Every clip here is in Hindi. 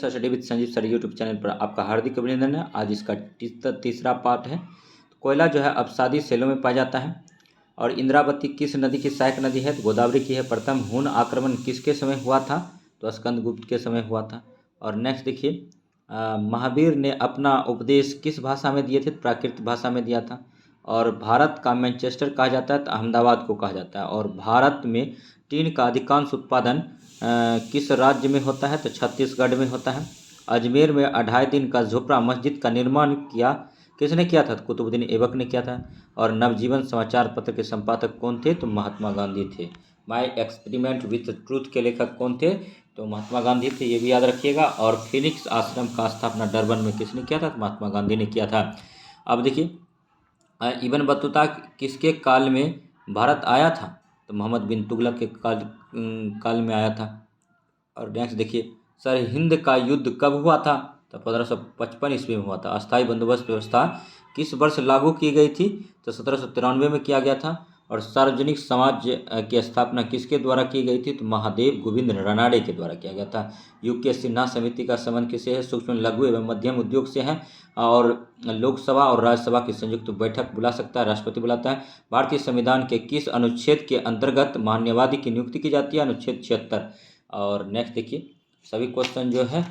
Study with Sanjeev sir YouTube channel पर आपका हार्दिक अभिनंदन है। आज इसका तीसरा पार्ट है। कोयला जो है अवसादी सेलों में पाया जाता है। और इंद्रावती किस नदी की सहायक नदी है? तो गोदावरी की है। प्रथम हुन आक्रमण किसके समय हुआ था? तो स्कंदगुप्त के समय हुआ था। और नेक्स्ट देखिए, महावीर ने अपना उपदेश किस भाषा में दिए थे? प्राकृत भाषा में दिया था। और भारत का मैनचेस्टर कहा जाता है तो अहमदाबाद को कहा जाता है। और भारत में टीन का अधिकांश उत्पादन किस राज्य में होता है? तो छत्तीसगढ़ में होता है। अजमेर में 2.5 दिन का झोपड़ा मस्जिद का निर्माण किसने किया था? तो कुतुबुद्दीन ऐबक ने किया था। और नवजीवन समाचार पत्र के संपादक कौन थे? तो महात्मा गांधी थे। माय एक्सपेरिमेंट विथ ट्रूथ के लेखक कौन थे? तो महात्मा गांधी थे, ये भी याद रखिएगा। और फिनिक्स आश्रम का स्थापना डरबन में किसने किया था? तो महात्मा गांधी ने किया था। अब देखिए, इब्न बतूता किसके काल में भारत आया था? तो मोहम्मद बिन तुगलक के काल में आया था। और नेक्स्ट देखिए, सरहिंद का युद्ध कब हुआ था? तो 1555 ईस्वी में हुआ था। अस्थायी बंदोबस्त व्यवस्था किस वर्ष लागू की गई थी? तो 1793 में किया गया था। और सार्वजनिक समाज की स्थापना किसके द्वारा की गई थी? तो महादेव गोविंद रानडे के द्वारा किया गया था। यूके सिन्हा समिति का संबंध किससे है? सूक्ष्म लघु एवं मध्यम उद्योग से है। और लोकसभा और राज्यसभा की संयुक्त बैठक बुला सकता है, राष्ट्रपति बुलाता है। भारतीय संविधान के किस अनुच्छेद के अंतर्गत महान्यायवादी की नियुक्ति की जाती है? अनुच्छेद 76। और नेक्स्ट देखिए, सभी क्वेश्चन जो है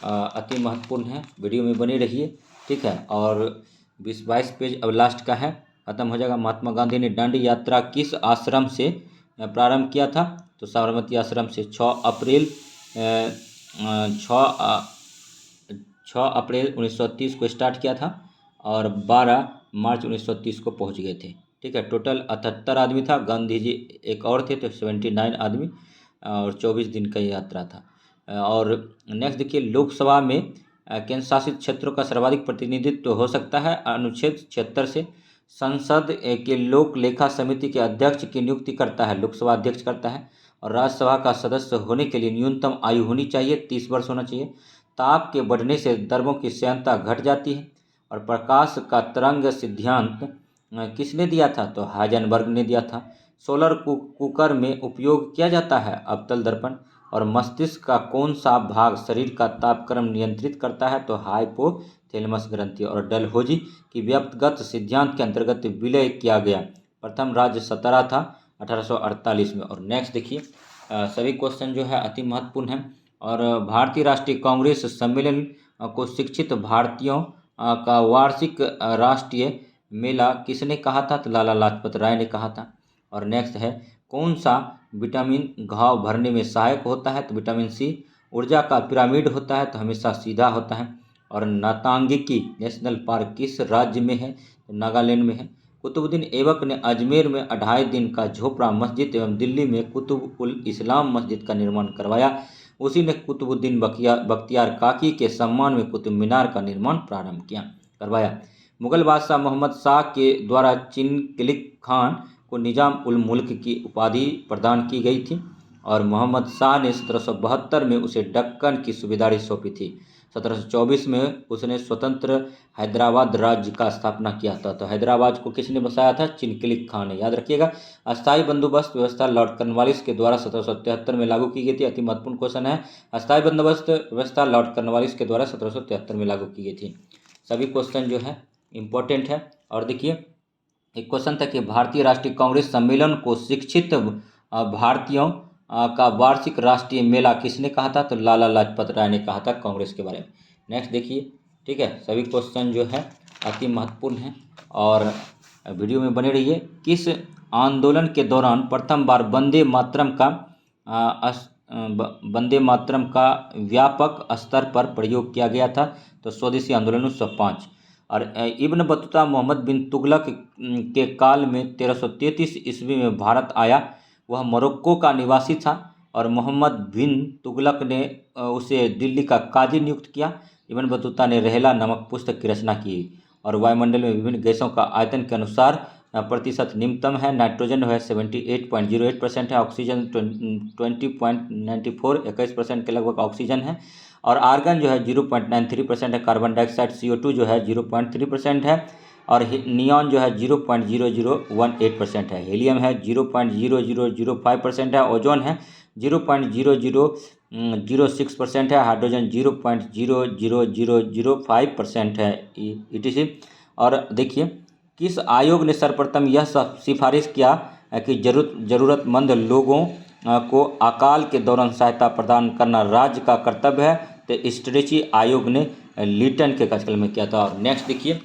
अति महत्वपूर्ण है, वीडियो में बने रहिए, ठीक है। और 22 पेज अब लास्ट का है, खत्म हो जाएगा। महात्मा गांधी ने दांडी यात्रा किस आश्रम से प्रारंभ किया था? तो साबरमती आश्रम से 6 अप्रैल 1930 को स्टार्ट किया था और 12 मार्च 1930 को पहुंच गए थे, ठीक है। टोटल 78 आदमी था। गांधी जी एक और थे तो 79 आदमी और 24 दिन का यात्रा था। और नेक्स्ट देखिए, लोकसभा में केंद्र शासित क्षेत्रों का सर्वाधिक प्रतिनिधित्व हो सकता है अनुच्छेद 76 से। संसद के लोक लेखा समिति के अध्यक्ष की नियुक्ति करता है, लोकसभा अध्यक्ष करता है। और राज्यसभा का सदस्य होने के लिए न्यूनतम आयु होनी चाहिए, 30 वर्ष होना चाहिए। ताप के बढ़ने से दर्बों की श्यानता घट जाती है। और प्रकाश का तरंग सिद्धांत किसने दिया था? तो हाइजेनबर्ग ने दिया था। सोलर कुकर में उपयोग किया जाता है अवतल दर्पण। और मस्तिष्क का कौन सा भाग शरीर का तापक्रम नियंत्रित करता है? तो हाइपोथैलेमस ग्रंथि। और डलहौजी की व्यक्तिगत सिद्धांत के अंतर्गत विलय किया गया प्रथम राज्य सतारा था 1848 में। और नेक्स्ट देखिए, सभी क्वेश्चन जो है अति महत्वपूर्ण है। और भारतीय राष्ट्रीय कांग्रेस सम्मेलन को शिक्षित भारतीयों का वार्षिक राष्ट्रीय मेला किसने कहा था? तो लाला लाजपत राय ने कहा था। और नेक्स्ट है, कौन सा विटामिन घाव भरने में सहायक होता है? तो विटामिन सी। ऊर्जा का पिरामिड होता है तो हमेशा सीधा होता है। और नातांगिकी नेशनल पार्क किस राज्य में है? तो नागालैंड में है। कुतुबुद्दीन ऐबक ने अजमेर में 2.5 दिन का झोपड़ा मस्जिद एवं दिल्ली में कुतुब उल इस्लाम मस्जिद का निर्माण करवाया। उसी ने कुतुबुद्दीन बख्तियार काकी के सम्मान में कुतुब मीनार का निर्माण प्रारंभ करवाया। मुगल बादशाह मोहम्मद शाह के द्वारा चिनकिलिक खान को निजाम उल मुल्क की उपाधि प्रदान की गई थी। और मोहम्मद शाह ने 1772 में उसे दक्कन की सूबेदारी सौंपी थी। 1724 में उसने स्वतंत्र हैदराबाद राज्य का स्थापना किया था। तो हैदराबाद को किसने बसाया था? चिनकिलिक खान ने, याद रखिएगा। अस्थायी बंदोबस्त व्यवस्था लॉर्ड कॉर्नवालिस के द्वारा 1773 में लागू की गई थी। अति महत्वपूर्ण क्वेश्चन है, अस्थायी बंदोबस्त व्यवस्था लॉर्ड कॉर्नवालिस के द्वारा 1773 में लागू की गई थी। सभी क्वेश्चन जो है इम्पोर्टेंट है। और देखिए, एक क्वेश्चन था कि भारतीय राष्ट्रीय कांग्रेस सम्मेलन को शिक्षित भारतीयों का वार्षिक राष्ट्रीय मेला किसने कहा था? तो लाला लाजपत राय ने कहा था कांग्रेस के बारे में। नेक्स्ट देखिए, ठीक है, सभी क्वेश्चन जो है अति महत्वपूर्ण है और वीडियो में बने रहिए। किस आंदोलन के दौरान प्रथम बार वंदे मातरम का व्यापक स्तर पर प्रयोग किया गया था? तो स्वदेशी आंदोलन 1905। और इब्न बतूता मोहम्मद बिन तुगलक के काल में 1333 ईस्वी में भारत आया। वह मोरक्को का निवासी था और मोहम्मद बिन तुगलक ने उसे दिल्ली का काजी नियुक्त किया। इब्न बतूता ने रहला नामक पुस्तक की रचना की। और वायुमंडल में विभिन्न गैसों का आयतन के अनुसार प्रतिशत निम्नतम है। नाइट्रोजन है 78.08% है। ऑक्सीजन 20.94 21% के लगभग ऑक्सीजन है। और आर्गन जो है 0.93% है। कार्बन डाइऑक्साइड CO2 जो है 0.3% है। और नियॉन जो है 0.0018% है। हीलियम है 0.0005% है। ओजोन है 0.0006% है, हाइड्रोजन 0.00005% है, ETC। और देखिए किस आयोग ने सर्वप्रथम यह सिफारिश किया कि जरूरतमंद लोगों को अकाल के दौरान सहायता प्रदान करना राज्य का कर्तव्य है, तो स्ट्रेची आयोग ने लिटन के कार्यकाल में किया था। और नेक्स्ट देखिए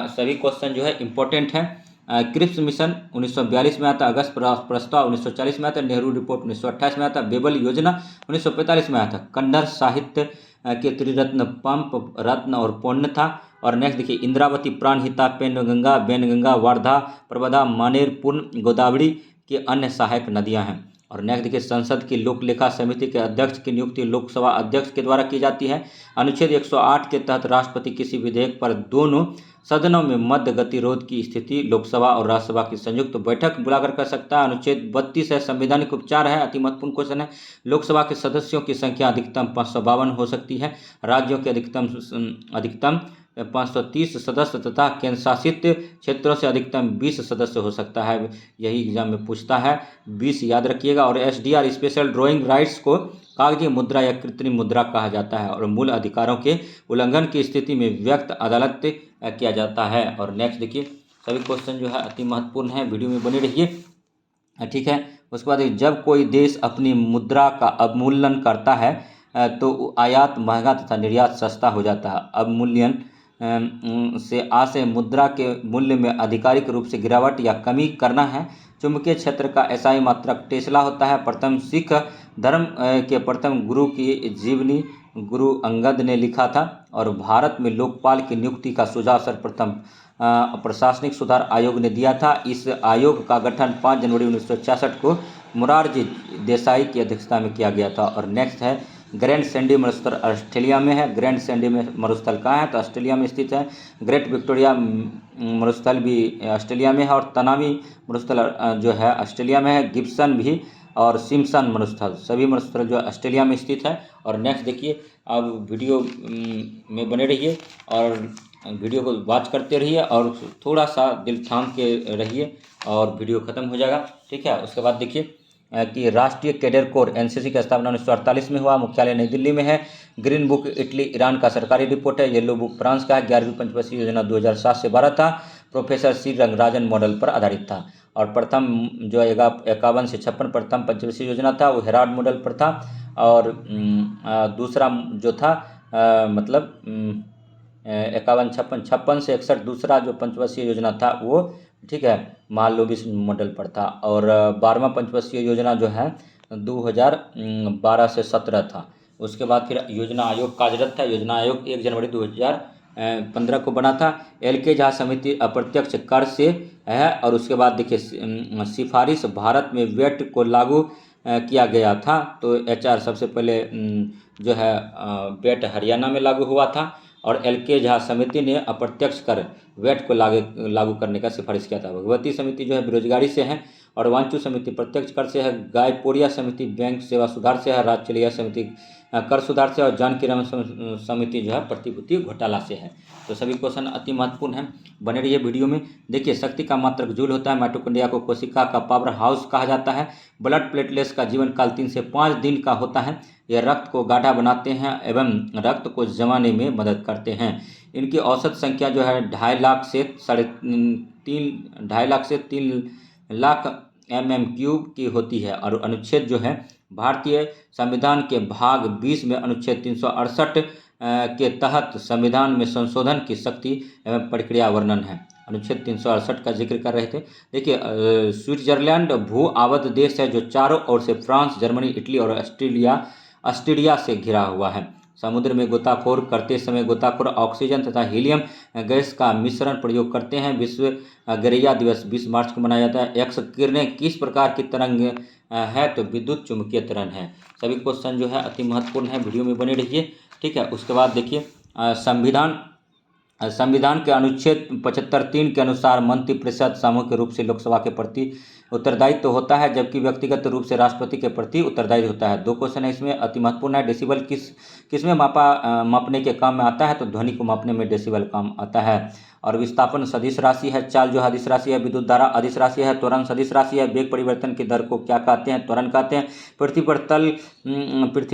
सभी क्वेश्चन जो है इम्पोर्टेंट है। क्रिप्स मिशन 1942 में आता, अगस्त प्रस्ताव 1940 में आता, नेहरू रिपोर्ट 1928 में आता, बेबल योजना 1945 में आता, कन्नड़ साहित्य के त्रिरत्न पंप रत्न और पुण्य था। और नेक्स्ट देखिए इंद्रावती, प्राणहिता, पेनगंगा, बेनगंगा, वार्धा, प्रबदा, मानेर, पूर्ण, गोदावरी के अन्य सहायक नदियां हैं। और नेक्स्ट देखिए संसद की लोक लेखा समिति के अध्यक्ष की नियुक्ति लोकसभा अध्यक्ष के द्वारा की जाती है। अनुच्छेद 108 के तहत राष्ट्रपति किसी विधेयक पर दोनों सदनों में मध्य गतिरोध की स्थिति लोकसभा और राज्यसभा की संयुक्त बैठक बुलाकर कर सकता है। अनुच्छेद 32 है, संवैधानिक उपचार है, अति महत्वपूर्ण क्वेश्चन है। लोकसभा के सदस्यों की संख्या अधिकतम 552 हो सकती है। राज्यों के अधिकतम 530 सदस्य तथा केंद्र शासित क्षेत्रों से अधिकतम 20 सदस्य हो सकता है। यही एग्जाम में पूछता है, 20 याद रखिएगा। और SDR स्पेशल ड्राइंग राइट्स को कागजी मुद्रा या कृत्रिम मुद्रा कहा जाता है और मूल अधिकारों के उल्लंघन की स्थिति में व्यक्त अदालत किया जाता है। और नेक्स्ट देखिए सभी क्वेश्चन जो है अति महत्वपूर्ण है, वीडियो में बने रहिए, ठीक है। उसके बाद जब कोई देश अपनी मुद्रा का अवमूल्यन करता है तो आयात महंगा तथा निर्यात सस्ता हो जाता है। अवमूल्यन से आशय मुद्रा के मूल्य में आधिकारिक रूप से गिरावट या कमी करना है। चुंबकीय क्षेत्र का SI मात्रक टेस्ला होता है। प्रथम सिख धर्म के प्रथम गुरु की जीवनी गुरु अंगद ने लिखा था। और भारत में लोकपाल की नियुक्ति का सुझाव सर्वप्रथम प्रशासनिक सुधार आयोग ने दिया था। इस आयोग का गठन 5 जनवरी 1966 को मोरारजी देसाई की अध्यक्षता में किया गया था। और नेक्स्ट है ग्रैंड सैंडी मरुस्थल ऑस्ट्रेलिया में है। ग्रैंड सैंडी में मरुस्थल कहाँ है, तो ऑस्ट्रेलिया में स्थित है। ग्रेट विक्टोरिया मरुस्थल भी ऑस्ट्रेलिया में है। और तनामी मरुस्थल जो है ऑस्ट्रेलिया में है। गिब्सन भी और सिम्पसन मरुस्थल, सभी मरुस्थल जो ऑस्ट्रेलिया में स्थित है। और नेक्स्ट देखिए अब वीडियो में बने रहिए और वीडियो को वॉच करते रहिए और थोड़ा सा दिल थाम के रहिए और वीडियो ख़त्म हो जाएगा, ठीक है। उसके बाद देखिए कि राष्ट्रीय कैडेट कोर NCC की स्थापना 1948 में हुआ, मुख्यालय नई दिल्ली में है। ग्रीन बुक इटली ईरान का सरकारी रिपोर्ट है। येलो बुक फ्रांस का है। 11वीं पंचवर्षीय योजना 2007 से 12 था। प्रोफेसर C रंगराजन मॉडल पर आधारित था। और प्रथम जो 51 से 56 प्रथम पंचवर्षीय योजना था वो हेराल्ड मॉडल पर था। और दूसरा जो था 51, 56 से 61 दूसरा जो पंचवर्षीय योजना था वो, ठीक है, महालनोबिस मॉडल पर था। और 12वां पंचवर्षीय योजना जो है 2012 से 17 था। उसके बाद फिर योजना आयोग कार्यरत था। योजना आयोग 1 जनवरी 2015 को बना था। LK झा समिति अप्रत्यक्ष कर से है। और उसके बाद देखिए सिफारिश भारत में वैट को लागू किया गया था। तो HR सबसे पहले जो है वैट हरियाणा में लागू हुआ था। और LK झा समिति ने अप्रत्यक्ष कर वैट को लागू करने का सिफारिश किया था। भगवती समिति जो है बेरोजगारी से है। और वांचू समिति प्रत्यक्ष कर से है। गायपोरिया समिति बैंक सेवा सुधार से है। राजचलिया समिति कर सुधार से। और जानकी रामन समिति जो है प्रतिभूति घोटाला से है। तो सभी क्वेश्चन अति महत्वपूर्ण हैं, बने रहिए वीडियो में। देखिए शक्ति का मात्रक जूल होता है। माइटोकॉन्ड्रिया को कोशिका का पावर हाउस कहा जाता है। ब्लड प्लेटलेट्स का जीवन काल 3 से 5 दिन का होता है। यह रक्त को गाढ़ा बनाते हैं एवं रक्त को जमाने में मदद करते हैं। इनकी औसत संख्या जो है 2.5 लाख से 3 लाख mm³ की होती है। और अनुच्छेद जो है भारतीय संविधान के भाग 20 में अनुच्छेद 368 के तहत संविधान में संशोधन की शक्ति एवं प्रक्रिया वर्णन है। अनुच्छेद 368 का जिक्र कर रहे थे। देखिए स्विट्जरलैंड भू आबद्ध देश है जो चारों ओर से फ्रांस, जर्मनी, इटली और ऑस्ट्रिया से घिरा हुआ है। समुद्र में गोताखोर करते समय गोताखोर ऑक्सीजन तथा हीलियम गैस का मिश्रण प्रयोग करते हैं। विश्व गैरिया दिवस 20 मार्च को मनाया जाता है। एक्स किरणें किस प्रकार की तरंग है, तो विद्युत चुंबकीय तरंग है। सभी क्वेश्चन जो है अति महत्वपूर्ण है, वीडियो में बने रहिए, ठीक है। उसके बाद देखिए संविधान के अनुच्छेद 75(3) के अनुसार मंत्रिपरिषद सामूहिक रूप से लोकसभा के प्रति उत्तरदायित्व होता है, जबकि व्यक्तिगत रूप से राष्ट्रपति के प्रति उत्तरदायी होता है। 2 क्वेश्चन है इसमें, अति महत्वपूर्ण है। डेसिबल किस में मापने के काम में आता है, तो ध्वनि को मापने में डेसिबल काम आता है। और विस्थापन सदिश राशि है, चाल जो है अदिश राशि है, विद्युत धारा अदिश राशि है, त्वरण सदिश राशि है, वेग परिवर्तन की दर को क्या कहते हैं, त्वरण कहते हैं। पृथ्वी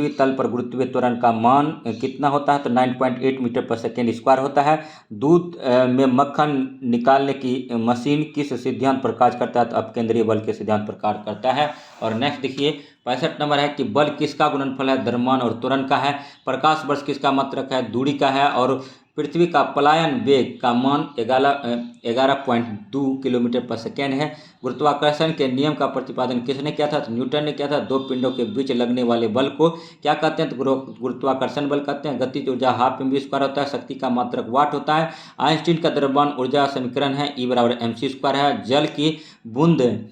तल पर गुरुत्वीय त्वरण का मान कितना होता है, तो 9.8 मीटर पर सेकेंड स्क्वायर होता है। दूध में मक्खन निकालने की मशीन किस सिद्धांत पर कार्य करता है, तो अपकेंद्रीय बल के सिद्धांत पर कार्य करता है। और नेक्स्ट देखिए 65 नंबर है कि बल किसका गुणनफल है, द्रव्यमान और त्वरण का है। प्रकाश वर्ष किसका मात्रक है, दूरी का है। और पृथ्वी का पलायन वेग का मान 11.2 किलोमीटर पर सेकेंड है। गुरुत्वाकर्षण के नियम का प्रतिपादन किसने किया था, तो न्यूटन ने किया था। दो पिंडों के बीच लगने वाले बल को क्या कहते हैं, तो गुरुत्वाकर्षण बल कहते हैं। गतिज ऊर्जा हाफ mv स्क्वायर होता है, शक्ति का मात्रक वाट होता है। आइंस्टीन का द्रव्यमान ऊर्जा समीकरण है E बराबर mc स्क्वायर है। जल की बूंद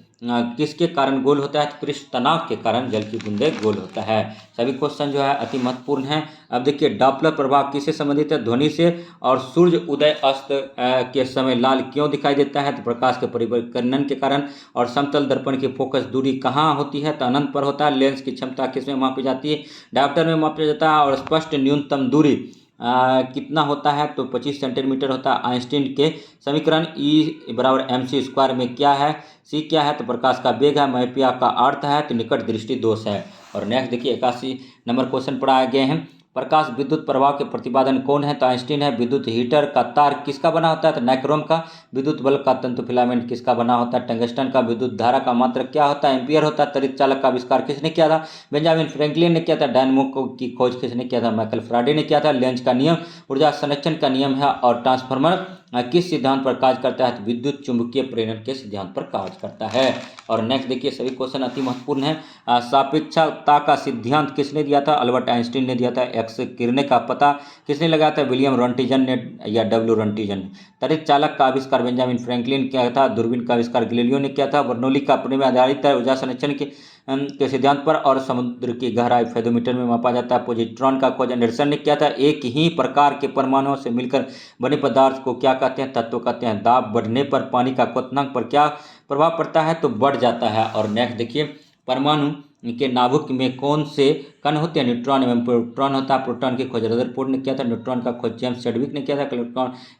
किसके कारण गोल होता है, तो पृष्ठ तनाव के कारण जल की बूंदे गोल होता है। सभी क्वेश्चन जो है अति महत्वपूर्ण है। अब देखिए डॉपलर प्रभाव किससे संबंधित है, ध्वनि से। और सूर्य उदय अस्त के समय लाल क्यों दिखाई देता है, तो प्रकाश के परिवर्तन के कारण। और समतल दर्पण की फोकस दूरी कहाँ होती है, तो अनंत पर होता है। लेंस की क्षमता किसमें मापी जाती है, डायोप्टर में मापा जाता है। और स्पष्ट न्यूनतम दूरी कितना होता है, तो 25 सेंटीमीटर होता है। आइंस्टीन के समीकरण E बराबर mc स्क्वायर में क्या है, C क्या है, तो प्रकाश का वेग है। माइपिया का अर्थ है, तो निकट दृष्टि दोष है। और नेक्स्ट देखिए 81 नंबर क्वेश्चन पढ़ाए गए हैं। प्रकाश विद्युत प्रभाव के प्रतिपादन कौन है, तो आइंस्टीन है। विद्युत हीटर का तार किसका बना होता है, तो नाइक्रोम का। विद्युत बल्ब का तंतु फिलामेंट किसका बना होता है, टंगस्टन का। विद्युत धारा का मात्रक क्या होता है, एम्पियर होता है। त्वरित चालक का आविष्कार किसने किया था, बेंजामिन फ्रैंकलिन ने किया था। डायनामो की खोज किसने किया था, माइकल फ्राडे ने किया था। लेंज का नियम ऊर्जा संरक्षण का नियम है। और ट्रांसफार्मर किस सिद्धांत पर कार्य करता है, तो विद्युत चुंबकीय प्रेरण के सिद्धांत पर कार्य करता है। और नेक्स्ट देखिए सभी क्वेश्चन अति महत्वपूर्ण है। सापेक्षता का सिद्धांत किसने दिया था, अल्बर्ट आइंस्टीन ने दिया था। एक्स किरणें का पता किसने लगाया था, विलियम रॉन्टिजन ने या डब्ल्यू रॉन्टिजन ने। त्वरित चालक का आविष्कार बेंजामिन फ्रैंकलिन किया था। दूरबीन का आविष्कार गैलीलियो ने किया था। बर्नौली का अपने में आधारित है ऊर्जा संरक्षण के सिद्धांत पर। और समुद्र की गहराई फेदोमीटर में मापा जाता है। पॉजिट्रॉन का खोज एंडरसन ने किया था। एक ही प्रकार के परमाणुओं से मिलकर बने पदार्थ को क्या कहते हैं, तत्व कहते हैं। दाब बढ़ने पर पानी का क्वथनांक पर क्या प्रभाव पड़ता है, तो बढ़ जाता है। और नेक्स्ट देखिए परमाणु के नाभिक में कौन से कण होते हैं, न्यूट्रॉन एवं प्रोटॉन होता है। प्रोटॉन की खोज रदरफोर्ड ने किया था। न्यूट्रॉन का खोज जेम्स चैडविक ने किया था।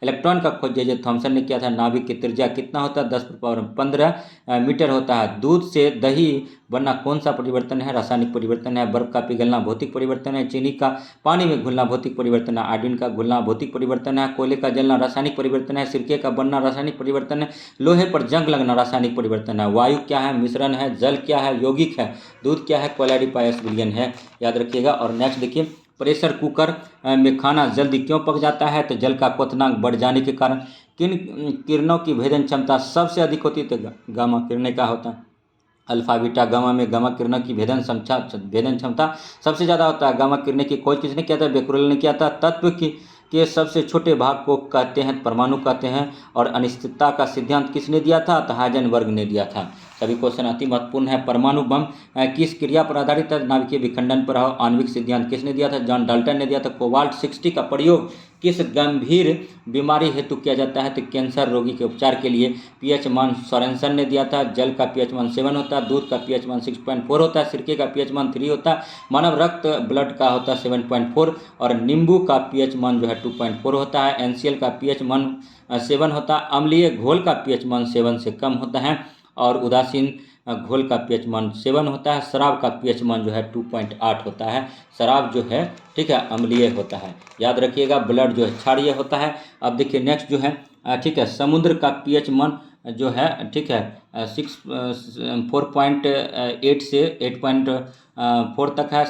इलेक्ट्रॉन का खोज जे थॉमसन ने किया था। नाभिक की त्रिज्या कितना होता है, 10⁻15 मीटर होता है। दूध से दही बनना कौन सा परिवर्तन है, रासायनिक परिवर्तन है। बर्फ का पिघलना भौतिक परिवर्तन है। चीनी का पानी में घुलना भौतिक परिवर्तन है। आयोडीन का घुलना भौतिक परिवर्तन है। कोयले का जलना रासायनिक परिवर्तन है। सिरके का बनना रासायनिक परिवर्तन है। लोहे पर जंग लगना रासायनिक परिवर्तन है। वायु क्या है, मिश्रण है। जल क्या है, यौगिक है। दूध क्या है, क्लोराइड विलयन है, याद रखिएगा। और नेक्स्ट देखिए प्रेशर कुकर में खाना जल्दी क्यों पक जाता है, तो जल का क्वथनांक बढ़ जाने के कारण। किन किरणों की भेदन क्षमता सबसे अधिक होती है, तो गामा किरणें का होता है। अल्फा बीटा गामा में गामा किरणों की भेदन क्षमता सबसे ज़्यादा होता है। गामा किरणें की खोज किसने किया था, बेकुरेल ने किया था। तत्व की के सबसे छोटे भाग को कहते हैं परमाणु कहते हैं। और अनिश्चितता का सिद्धांत किसने दिया था, तो हाइजेनबर्ग ने दिया था। सभी क्वेश्चन अति महत्वपूर्ण है। परमाणु बम किस क्रिया पर आधारित है, नाभिकीय विखंडन पर। आणविक सिद्धांत किसने दिया था, जॉन डाल्टन ने दिया था। कोबाल्ट 60 का प्रयोग किस गंभीर बीमारी हेतु किया जाता है, तो कैंसर रोगी के उपचार के लिए। पीएच मान सोरेनसन ने दिया था। जल का पीएच मान 7 होता है। दूध का पीएच मान 6.4 होता है। सिरके का पीएच मान 3 होता है। मानव रक्त ब्लड का होता है 7.4। और नींबू का पीएच मान जो है 2.4 होता है। एनसीएल का पीएच मान 7 होता है। अम्लीय घोल का पीएच मान 7 से कम होता है। और उदासीन घोल का पीएच मान 7 होता है। शराब का पीएच मान जो है 2.8 होता है। शराब जो है ठीक है अम्लीय होता है, याद रखिएगा। ब्लड जो है क्षारीय होता है। अब देखिए नेक्स्ट जो है ठीक है समुद्र का पीएच मान जो है ठीक है 4.8 से 8.4 तक है।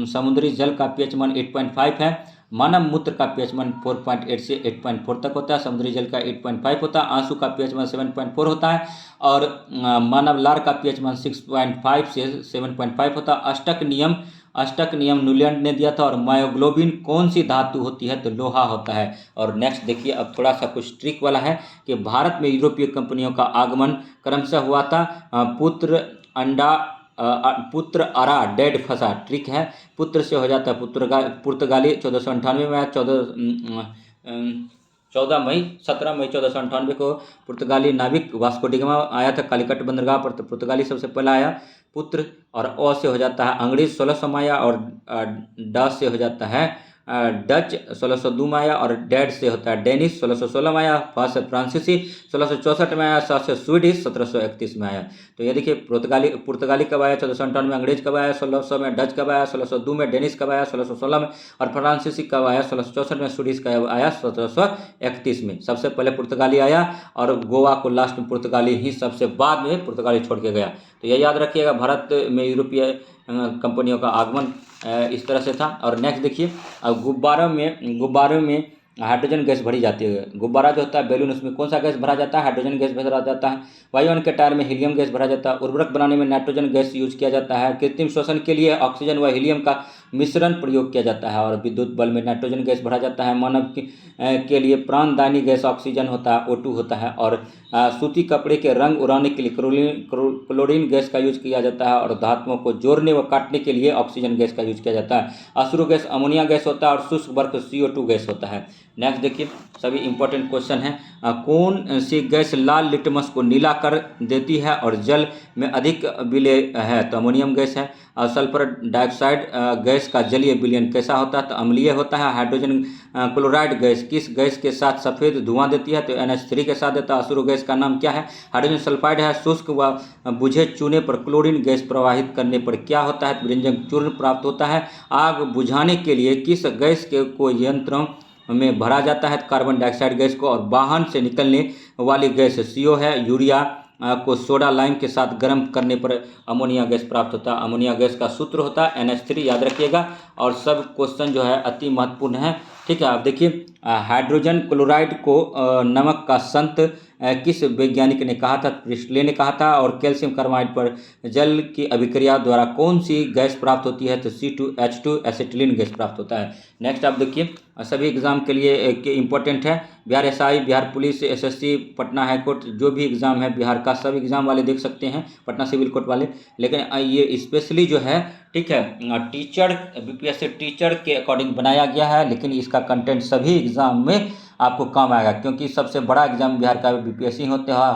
समुद्री जल का पीएच मान 8.5 है। मानव मूत्र का पीएच मान 4.8 से 8.4 तक होता है। समुद्री जल का 8.5 होता है। आंसू का पीएच मान 7.4 होता है। और मानव लार का पीएच मान 6.5 से 7.5 होता है। अष्टक नियम न्यूलैंड ने दिया था। और मायोग्लोबिन कौन सी धातु होती है, तो लोहा होता है। और नेक्स्ट देखिए अब थोड़ा सा कुछ ट्रिक वाला है कि भारत में यूरोपीय कंपनियों का आगमन क्रमशः हुआ था। पुत्र अंडा पुत्र अरा डेड फंसा, ट्रिक है। पुत्र से हो जाता है पुर्तगाली 1498 में आया। 17 मई 1498 को पुर्तगाली नाविक वास्को डिगामा आया था कालीकट बंदरगाह पर। तो पुर्तगाली सबसे पहला आया पुत्र। और अ से हो जाता है अंग्रेज 1600 में आया। और ड से हो जाता है डच 1602 में आया, और डेड से होता है डेनिश 1616 में आया, फ्रांसीसी 1664 में आया, सबसे स्वीडिश 1731 में आया। तो ये देखिए पुर्तगाली कब आया 1458 में, अंग्रेज कब आया 1600 में, डच कब आया 1602 में, डेनिश कब आया 1616 में, और फ्रांसीसी कब आया 1664 में, स्वीडिश कब आया 1731 में। सबसे पहले पुर्तगाली आया और गोवा को लास्ट में पुर्तगाली ही सबसे बाद में पुर्तगाली छोड़ के गया। तो यह याद रखिएगा, भारत में यूरोपीय कंपनियों का आगमन इस तरह से था। और नेक्स्ट देखिए, अब गुब्बारों में हाइड्रोजन गैस भरी जाती है। गुब्बारा जो होता है बैलून, उसमें कौन सा गैस भरा जाता है? हाइड्रोजन गैस भरा जाता है। वायुयान के टायर में हीलियम गैस भरा जाता है। उर्वरक बनाने में नाइट्रोजन गैस यूज किया जाता है। कृत्रिम श्वसन के लिए ऑक्सीजन व हीलियम का मिश्रण प्रयोग किया जाता है। और विद्युत बल्ब में नाइट्रोजन गैस भरा जाता है। मानव के लिए प्राणदायी गैस ऑक्सीजन होता है, O2 होता है। और सूती कपड़े के रंग उड़ाने के लिए क्लोरीन गैस का यूज किया जाता है। और धातुओं को जोड़ने व काटने के लिए ऑक्सीजन गैस का यूज किया जाता है। अश्रु गैस अमोनिया गैस होता है, और शुष्क बर्फ CO2 गैस होता है। नेक्स्ट देखिए, सभी इंपॉर्टेंट क्वेश्चन हैं। कौन सी गैस लाल लिटमस को नीला कर देती है और जल में अधिक विलेय है? तो अमोनियम गैस है। और सल्फर डाइऑक्साइड गैस का जलीय विलयन कैसा होता है? तो अम्लीय होता है। हाइड्रोजन क्लोराइड गैस किस गैस के साथ सफ़ेद धुआं देती है? तो NH3 के साथ देता है। अश्रु गैस का नाम क्या है? हाइड्रोजन सल्फाइड है। शुष्क व बुझे चूने पर क्लोरीन गैस प्रवाहित करने पर क्या होता है? व्यंजन चूर्ण प्राप्त होता है। आग बुझाने के लिए किस गैस के को यंत्रों में भरा जाता है? कार्बन डाइऑक्साइड गैस को। और वाहन से निकलने वाली गैस CO है। यूरिया को सोडा लाइम के साथ गर्म करने पर अमोनिया गैस प्राप्त होता है। अमोनिया गैस का सूत्र होता है NH3, याद रखिएगा। और सब क्वेश्चन जो है अति महत्वपूर्ण है, ठीक है। आप देखिए, हाइड्रोजन क्लोराइड को नमक का संत किस वैज्ञानिक ने कहा था? प्रिस्टले ने कहा था। और कैल्शियम कार्बाइड पर जल की अभिक्रिया द्वारा कौन सी गैस प्राप्त होती है? तो C2H2 एसिटिलीन गैस प्राप्त होता है। नेक्स्ट आप देखिए, सभी एग्जाम के लिए इम्पोर्टेंट है। Bihar SI, Bihar police, SSC, Patna high court, जो भी एग्ज़ाम है बिहार का, सब एग्ज़ाम वाले देख सकते हैं, पटना सिविल कोर्ट वाले। लेकिन ये स्पेशली जो है, ठीक है, टीचर BPSC टीचर के अकॉर्डिंग बनाया गया है। लेकिन इसका कंटेंट सभी एग्ज़ाम में आपको काम आएगा, क्योंकि सबसे बड़ा एग्ज़ाम बिहार का BPSC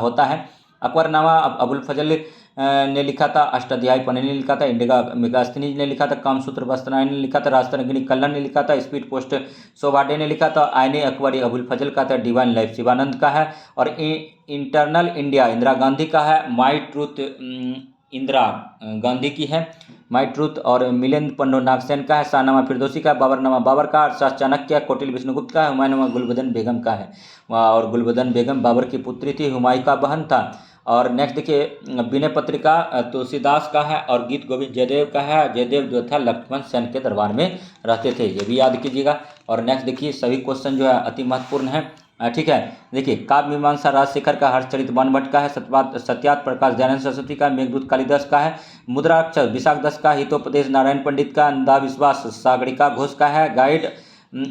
होता है। अकबरनामा अबुल फजल ने लिखा था। अष्टाध्यायी पन्ने ने लिखा था। इंडिका मेगास्थनी ने लिखा था। कामसूत्र बस्तनाई ने लिखा था। राजतरंगिणी कल्लन ने लिखा था। स्पीड पोस्ट सोबाडे ने लिखा था। आईने अकबरी अबुल फजल का था। डिवाइन लाइफ शिवानंद का है। और इंटरनल इंडिया इंदिरा गांधी का है। माई ट्रूथ इंदिरा गांधी की है, माई ट्रूथ। और मिलिंद पंडो नागसेन का है। शाहनामा फिरदौसी का, बाबरनामा बाबर का, शाह चाणक्य कौटिल्य विष्णुगुप्त का है। हुमायूं गुलबदन बेगम का है। और गुलबदन बेगम बाबर की पुत्री थी, हुमायूं का बहन था। और नेक्स्ट देखिए, विनय पत्रिका तुलसीदास का है। और गीत गोविंद जयदेव का है। जयदेव जो था लक्ष्मण सेन के दरबार में रहते थे, ये भी याद कीजिएगा। और नेक्स्ट देखिए, सभी क्वेश्चन जो है अति महत्वपूर्ण है, ठीक है। देखिए, काव्य मीमांसा राजशेखर का, हर्षचरित बाणभट्ट का है। सत्यात प्रकाश दयानंद सरस्वती का, मेघदूत कालिदास का है। मुद्राक्षर विशाख दस का, हितोपदेश नारायण पंडित का, अंधा विश्वास सागरिका घोष का है। गाइड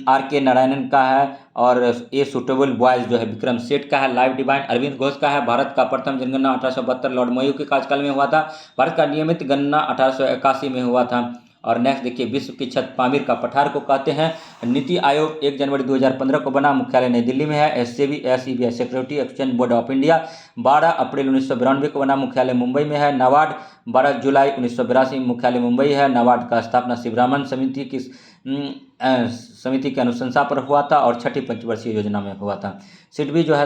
RK नारायणन का है। और ए सुटेबल बॉयज जो है विक्रम सेठ का है। लाइव डिवाइन अरविंद घोष का है। भारत का प्रथम जनगणना 1872 लॉर्ड मयू के कार्यकाल में हुआ था। भारत का नियमित गणना 1881 में हुआ था। और नेक्स्ट देखिए, विश्व की छत पामीर का पठार को कहते हैं। नीति आयोग 1 जनवरी 2015 को बना, मुख्यालय नई दिल्ली में है। SEBI security exchange board of India 12 अप्रैल 1992 को बना, मुख्यालय मुंबई में है। नाबार्ड 12 जुलाई 1982 में, मुख्यालय मुंबई है। नाबार्ड का स्थापना शिवरामन समिति की अनुशंसा पर हुआ था। और छठी पंचवर्षीय योजना में हुआ था। सिडबी जो है,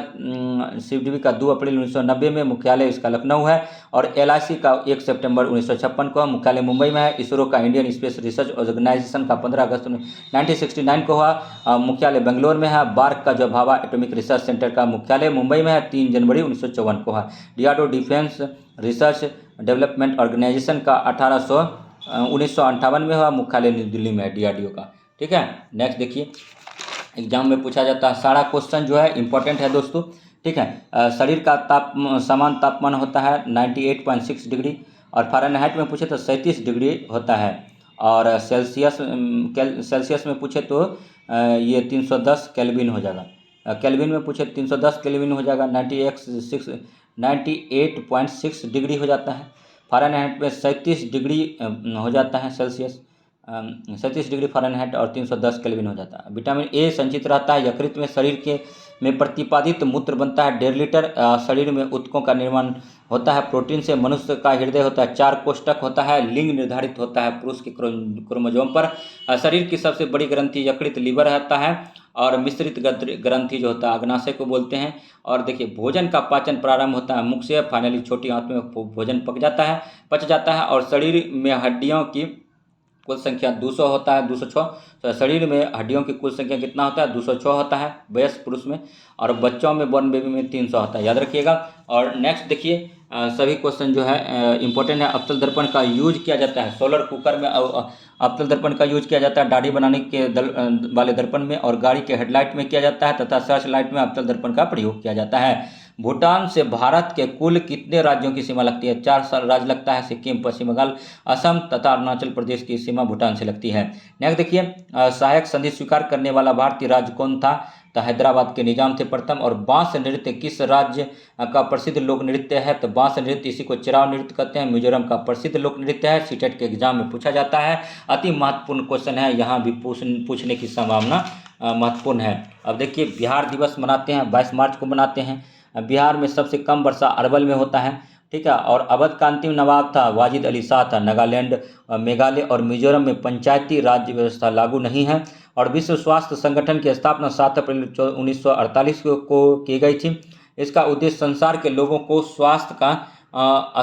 सिडबी का 2 अप्रैल 1990 में, मुख्यालय इसका लखनऊ है। और LIC का 1 सितंबर 1956 को, मुख्यालय मुंबई में है। इसरो का, इंडियन स्पेस रिसर्च ऑर्गेनाइजेशन का 15 अगस्त 1969 को हुआ, मुख्यालय बेंगलोर में है। बार्क का जो भाभा एटॉमिक रिसर्च सेंटर का मुख्यालय मुंबई में है, 3 जनवरी 1954 को है। DRDO defence research development organisation का 1958 में हुआ, मुख्यालय नई दिल्ली में है DRDO का, ठीक है। नेक्स्ट देखिए, एग्जाम में पूछा जाता है, सारा क्वेश्चन जो है इंपॉर्टेंट है दोस्तों, ठीक है। शरीर का समान तापमान होता है 98.6 डिग्री। और फ़ारेनहाइट में पूछे तो 37 डिग्री होता है। और सेल्सियस में पूछे तो ये 310 केल्विन हो जाएगा। केल्विन में पूछे 310 केल्विन हो जाएगा। 98.6 डिग्री हो जाता है। फ़ारेनहाइट में 37 डिग्री हो जाता है सेल्सियस, 37 डिग्री फ़ारेनहाइट और 310 केल्विन हो जाता है। विटामिन A संचित रहता है यकृत में। शरीर के में प्रतिपादित मूत्र बनता है 1.5 लीटर। शरीर में ऊतकों का निर्माण होता है प्रोटीन से। मनुष्य का हृदय होता है 4 कोष्ठक होता है। लिंग निर्धारित होता है पुरुष के क्रोमोसोम पर। शरीर की सबसे बड़ी ग्रंथि यकृत लीवर रहता है। और मिश्रित ग्रंथि जो होता है अग्नाशय को बोलते हैं। और देखिए भोजन का पाचन प्रारंभ होता है मुख से, फाइनली छोटी आंत में भोजन पच जाता है। और शरीर में हड्डियों की कुल संख्या 200 होता है, 206। तो शरीर में हड्डियों की कुल संख्या कितना होता है? 206 होता है वयस्क पुरुष में। और बच्चों में, बॉर्न बेबी में 300 होता है, याद रखिएगा। और नेक्स्ट देखिए, सभी क्वेश्चन जो है इंपॉर्टेंट है। अवतल दर्पण का यूज किया जाता है सोलर कुकर में। अवतल दर्पण का यूज किया जाता है दाढ़ी बनाने के वाले दर्पण में, और गाड़ी के हेडलाइट में किया जाता है, तथा सर्च लाइट में अवतल दर्पण का प्रयोग किया जाता है। भूटान से भारत के कुल कितने राज्यों की सीमा लगती है? 4 राज्य लगता है, सिक्किम, पश्चिम बंगाल, असम तथा अरुणाचल प्रदेश की सीमा भूटान से लगती है। नेक्स्ट देखिए, सहायक संधि स्वीकार करने वाला भारतीय राज्य कौन था? तो हैदराबाद के निजाम थे प्रथम। और बांस नृत्य किस राज्य का प्रसिद्ध लोक नृत्य है? तो बांस नृत्य, इसी को चिराव नृत्य कहते हैं, मिजोरम का प्रसिद्ध लोक नृत्य है। सीटेट के एग्जाम में पूछा जाता है। अति महत्वपूर्ण क्वेश्चन है, यहाँ भी पूछने की संभावना महत्वपूर्ण है। अब देखिए, बिहार दिवस मनाते हैं 22 मार्च को मनाते हैं। बिहार में सबसे कम वर्षा अरवल में होता है, ठीक है। और अवध का अंतिम नवाब था वाजिद अली शाह था। नागालैंड, मेघालय और मिजोरम में पंचायती राज्य व्यवस्था लागू नहीं है। और विश्व स्वास्थ्य संगठन की स्थापना 7 अप्रैल 1948 को की गई थी। इसका उद्देश्य संसार के लोगों को स्वास्थ्य का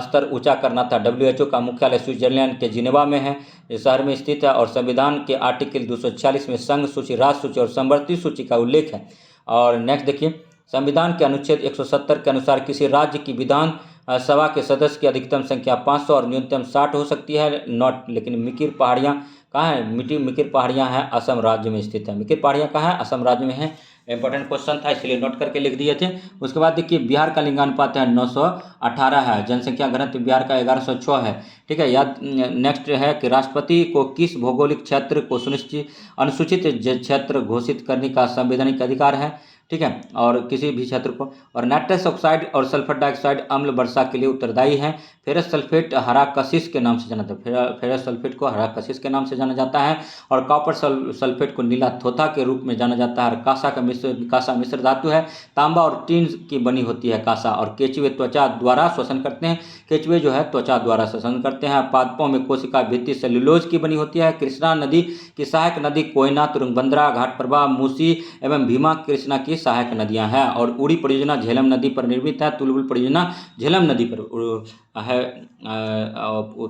स्तर ऊंचा करना था। WHO का मुख्यालय स्विट्जरलैंड के जिनेवा में है, इस शहर में स्थित है। और संविधान के आर्टिकल 246 में संघ सूची, राज्य सूची और समवर्ती सूची का उल्लेख है। और नेक्स्ट देखिए, संविधान के अनुच्छेद 170 के अनुसार किसी राज्य की विधान सभा के सदस्य की अधिकतम संख्या 500 और न्यूनतम 60 हो सकती है। नॉट, लेकिन मिकिर पहाड़ियाँ कहाँ है? मिकिर पहाड़ियाँ हैं असम राज्य में स्थित है। मिकिर पहाड़ियाँ कहाँ है? असम राज्य में है। इंपॉर्टेंट क्वेश्चन था, इसलिए नोट करके लिख दिए थे। उसके बाद देखिए, बिहार का लिंगानुपात है 918 है। जनसंख्या घनत्व बिहार का 1106 है, ठीक है। याद नेक्स्ट है कि राष्ट्रपति को किस भौगोलिक क्षेत्र को अनुसूचित क्षेत्र घोषित करने का संवैधानिक अधिकार है, ठीक है। और किसी भी क्षेत्र को। और नाइट्रस ऑक्साइड और सल्फर डाइऑक्साइड अम्ल वर्षा के लिए उत्तरदायी है। फेरस सल्फेट हरा कशिश के नाम से जाना जाता है। फेरस सल्फेट को हरा कशिश के नाम से जाना जाता है। और कॉपर सल्फेट को नीला थोथा के रूप में जाना जाता है। कासा मिश्र धातु है। तांबा और टीन की बनी होती है कासा। और केचुए त्वचा द्वारा श्वसन करते हैं। केचुए जो है त्वचा द्वारा श्वसन करते हैं। पादपों में कोशिका भित्ति सेल्यूलोज की बनी होती है। कृष्णा नदी की सहायक नदी कोयना, तुंगभद्रा, घाटप्रभा, मूसी एवं भीमा कृष्णा की सहायक नदियां हैं। और उड़ी परियोजना झेलम नदी पर निर्मित है। तुलबुल परियोजना झेलम नदी पर है।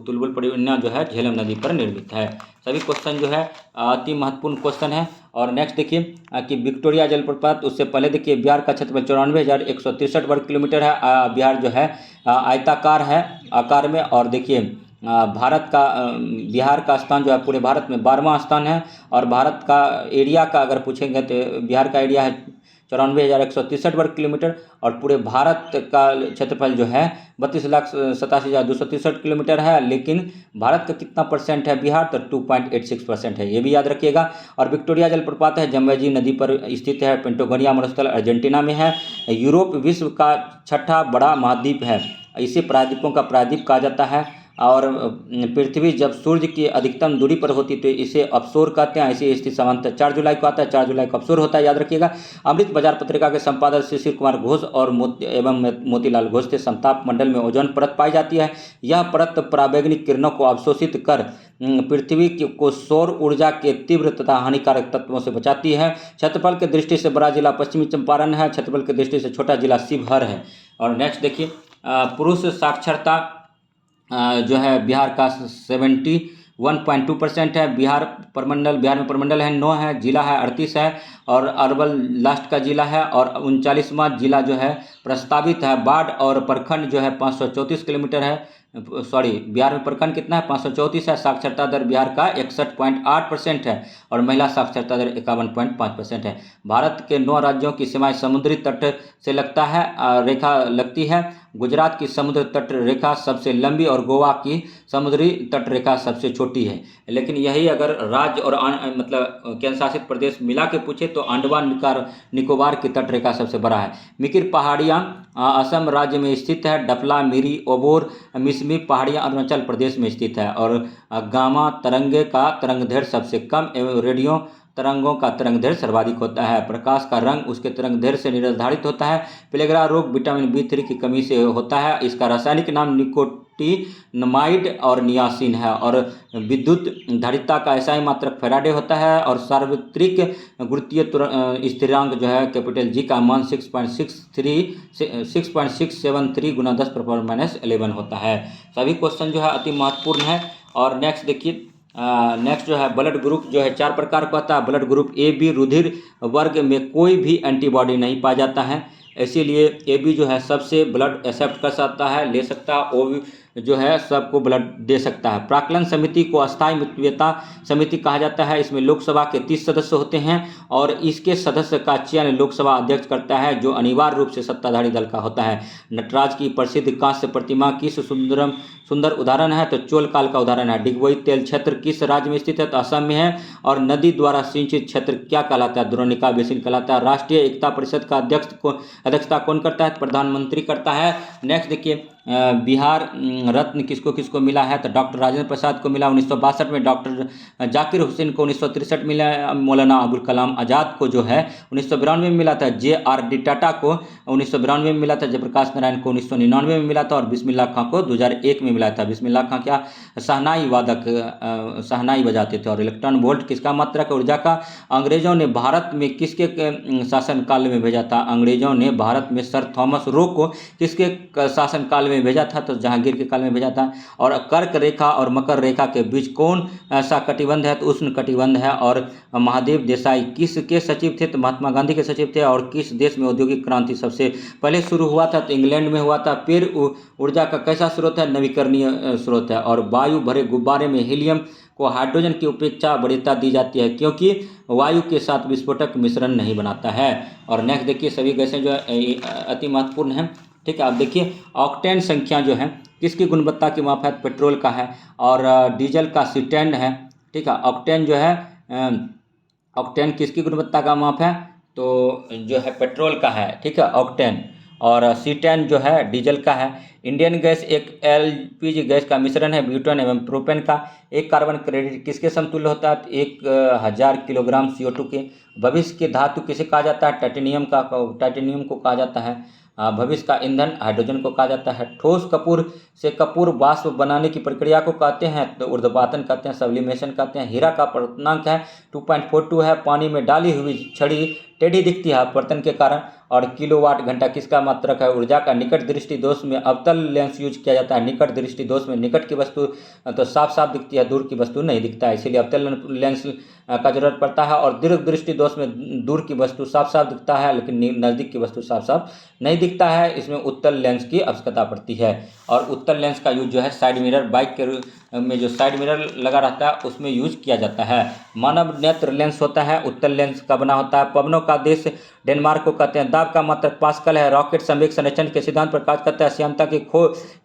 तुलबुल परियोजना जो है झेलम नदी पर निर्मित है। सभी क्वेश्चन जो है अति महत्वपूर्ण क्वेश्चन है। और नेक्स्ट देखिए कि विक्टोरिया जलप्रपात, उससे पहले देखिए बिहार का क्षेत्रफल 94,163 वर्ग किलोमीटर है। बिहार जो है आयताकार है आकार में। और देखिए भारत का बिहार का स्थान जो है पूरे भारत में 12वां स्थान है। और भारत का एरिया का अगर पूछेंगे तो बिहार का एरिया है 94,163 वर्ग किलोमीटर। और पूरे भारत का क्षेत्रफल जो है 32,87,263 किलोमीटर है। लेकिन भारत का कितना परसेंट है बिहार? तो 2.86% है, ये भी याद रखिएगा। और विक्टोरिया जलप्रपात है जम्बेजी नदी पर स्थित है। पेंटोगोनिया मरुस्थल अर्जेंटीना में है। यूरोप विश्व का 6ठा बड़ा महाद्वीप है। इसे प्रायद्वीपों का प्रायद्वीप कहा जाता है। और पृथ्वी जब सूर्य की अधिकतम दूरी पर होती तो इसे अवसोर कहते हैं। ऐसी स्थिति सामान्यतः 4 जुलाई को आता है। 4 जुलाई को अवसोर होता है, याद रखिएगा। अमृत बाजार पत्रिका के संपादक शिशिर कुमार घोष और मोतीलाल घोष थे। समताप मंडल में ओजोन परत पाई जाती है। यह परत पराबैंगनी किरणों को अवशोषित कर पृथ्वी को सौर ऊर्जा के तीव्र तथा हानिकारक तत्वों से बचाती है। क्षेत्रफल की दृष्टि से बड़ा जिला पश्चिमी चंपारण है। क्षेत्रफल की दृष्टि से छोटा जिला शिवहर है। और नेक्स्ट देखिए, पुरुष साक्षरता जो है बिहार का 71.2% है। बिहार में प्रमंडल है 9 है। जिला है 38 है। और अरवल लास्ट का जिला है। और 39वां जिला जो है प्रस्तावित है। बाढ़ और प्रखंड जो है 534 किलोमीटर है। बिहार में प्रखंड कितना है? 534 है। साक्षरता दर बिहार का 61.8% है। और महिला साक्षरता दर 51.5% है। भारत के 9 राज्यों की सीमाएं समुद्री तट से रेखा लगती है। गुजरात की समुद्र तट रेखा सबसे लंबी और गोवा की समुद्री तट रेखा सबसे छोटी है। लेकिन यही अगर राज्य और मतलब केंद्र शासित प्रदेश मिला के पूछे तो अंडमान निकोबार की तट रेखा सबसे बड़ा है। मिकिर पहाड़ियाँ असम राज्य में स्थित है। डफला, मिरी, ओबोर, मिसमी पहाड़ियाँ अरुणाचल प्रदेश में स्थित है। और गामा तरंगे का तरंगदैर्घ्य सबसे कम एवं रेडियो तरंगों का तरंग दैर्घ्य सर्वाधिक होता है। प्रकाश का रंग उसके तरंग दैर्घ्य से निर्धारित होता है। प्लेगरा रोग विटामिन B3 की कमी से होता है। इसका रासायनिक नाम निकोटिनमाइड और नियासिन है। और विद्युत धारिता का SI मात्रक फैराडे होता है। और सार्वत्रिक गुरुत्वीय स्थिरांक जो है कैपिटल G का मान 6.673 गुना 10⁻11 होता है। सभी क्वेश्चन जो है अति महत्वपूर्ण है। और नेक्स्ट देखिए, नेक्स्ट जो है ब्लड ग्रुप जो है 4 प्रकार का होता है। ब्लड ग्रुप AB रुधिर वर्ग में कोई भी एंटीबॉडी नहीं पाया जाता है, इसीलिए AB जो है सबसे ब्लड एक्सेप्ट कर सकता है, ले सकता है। OB जो है सबको ब्लड दे सकता है। प्राक्कलन समिति को अस्थायी मितव्ययता समिति कहा जाता है। इसमें लोकसभा के 30 सदस्य होते हैं और इसके सदस्य का चयन लोकसभा अध्यक्ष करता है, जो अनिवार्य रूप से सत्ताधारी दल का होता है। नटराज की प्रसिद्ध कांस्य प्रतिमा किस सुंदर उदाहरण है? तो चोल काल का उदाहरण है। डिगबोई तेल क्षेत्र किस राज्य में स्थित है? तो असम में है। और नदी द्वारा सिंचित क्षेत्र क्या कहलाता है? द्रोणिका बेसिन कहलाता है। राष्ट्रीय एकता परिषद का अध्यक्षता कौन करता है? प्रधानमंत्री करता है। नेक्स्ट देखिए, बिहार रत्न किसको किसको मिला है? तो डॉक्टर राजेंद्र प्रसाद को मिला 1962 में, डॉक्टर जाकिर हुसैन को 1963 मिला, मौलाना अबुल कलाम आज़ाद को जो है 1992 में मिला था, JRD टाटा को 1992 में मिला था, जयप्रकाश नारायण को 1999 में मिला था और बिस्मिल्लाह खां को 2001 में मिला था। बिस्मिल्लाह खां क्या शहनाई वादक, शहनाई बजाते थे। और इलेक्ट्रॉन वोल्ट किसका मात्रक है? ऊर्जा का। अंग्रेजों ने भारत में किसके शासनकाल में भेजा था? अंग्रेजों ने भारत में सर थॉमस रो को किसके शासनकाल में भेजा था? तो जहांगीर के काल में भेजा था। और कर्क रेखा और मकर रेखा के बीच कौन सा कटिबंध है? तो उष्ण कटिबंध है। और महादेव देसाई किसके सचिव थे? तो महात्मा गांधी के सचिव थे। और किस देश में औद्योगिक क्रांति सबसे पहले शुरू हुआ था? तो इंग्लैंड में हुआ था। फिर ऊर्जा का कैसा स्रोत है? नवीकरणीय स्रोत है। और वायु भरे गुब्बारे में हीलियम को हाइड्रोजन की उपेक्षा वरीयता दी जाती है, क्योंकि वायु के साथ विस्फोटक मिश्रण नहीं बनाता है। और नेक्स्ट देखिए, सभी गैसें जो है अति महत्वपूर्ण हैं। ठीक है, आप देखिए ऑक्टेन संख्या जो है किसकी गुणवत्ता की माप है? पेट्रोल का है। और डीजल का C10 है। ठीक है, ऑक्टेन जो है ऑक्टेन किसकी गुणवत्ता का माप है? तो जो है पेट्रोल का है। ठीक है, ऑक्टेन। और C10 जो है डीजल का है। इंडियन गैस एक LPG गैस का मिश्रण है, ब्यूटेन एवं प्रोपेन का। एक कार्बन क्रेडिट किसके समतुल्य होता है? 1000 किलोग्राम CO2 के। भविष्य की धातु किसे कहा जाता है? टाइटेनियम को कहा जाता है। भविष्य का ईंधन हाइड्रोजन को कहा जाता है। ठोस कपूर से कपूर वाष्प बनाने की प्रक्रिया को कहते हैं? तो ऊर्ध्वपातन कहते हैं, सब्लिमेशन कहते हैं। हीरा का अपवर्तनांक है 2.42 है। पानी में डाली हुई छड़ी टेढ़ी दिखती है अपवर्तन के कारण। और किलोवाट घंटा किसका मात्रक है? ऊर्जा का। निकट दृष्टि दोष में अवतल लेंस यूज किया जाता है। निकट दृष्टि दोष में निकट की वस्तु तो साफ साफ दिखती है, दूर की वस्तु नहीं दिखता है, इसीलिए अवतल लेंस का जरूरत पड़ता है। और दीर्घ दृष्टि दोष में दूर की वस्तु साफ साफ दिखता है, लेकिन नज़दीक की वस्तु साफ साफ नहीं दिखता है, इसमें उत्तल लेंस की आवश्यकता पड़ती है। और उत्तल लेंस का यूज जो है साइड मिरर, बाइक के में जो साइड मिरर लगा रहता है उसमें यूज किया जाता है। मानव नेत्र लेंस होता है उत्तल लेंस का बना होता है। पवनों का देश डेनमार्क को कहते हैं। दाब का मात्रक पास्कल है। रॉकेट संवेग संरक्षण के सिद्धांत पर कार्य करता है। श्यानता की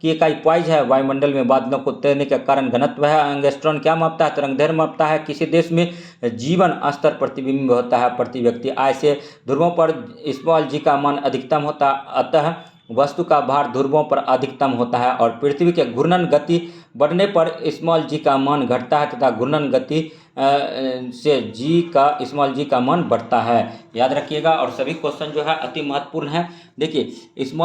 इकाई पॉइज है। वायुमंडल में बादलों को तैरने के कारण घनत्व है। एंगस्ट्रॉन क्या मापता है? तरंग दैर्घ्य मापता है। किसी देश में जीवन स्तर प्रतिबिंब होता है प्रति व्यक्ति आय से। ध्रुवों पर g का मान अधिकतम होता है, अतः वस्तु का भार ध्रुवों पर अधिकतम होता है। और पृथ्वी के घूर्णन गति बढ़ने पर g का मान घटता है तथा घूर्णन गति से g का मान बढ़ता है। याद रखिएगा। और सभी क्वेश्चन जो है अति महत्वपूर्ण है। देखिए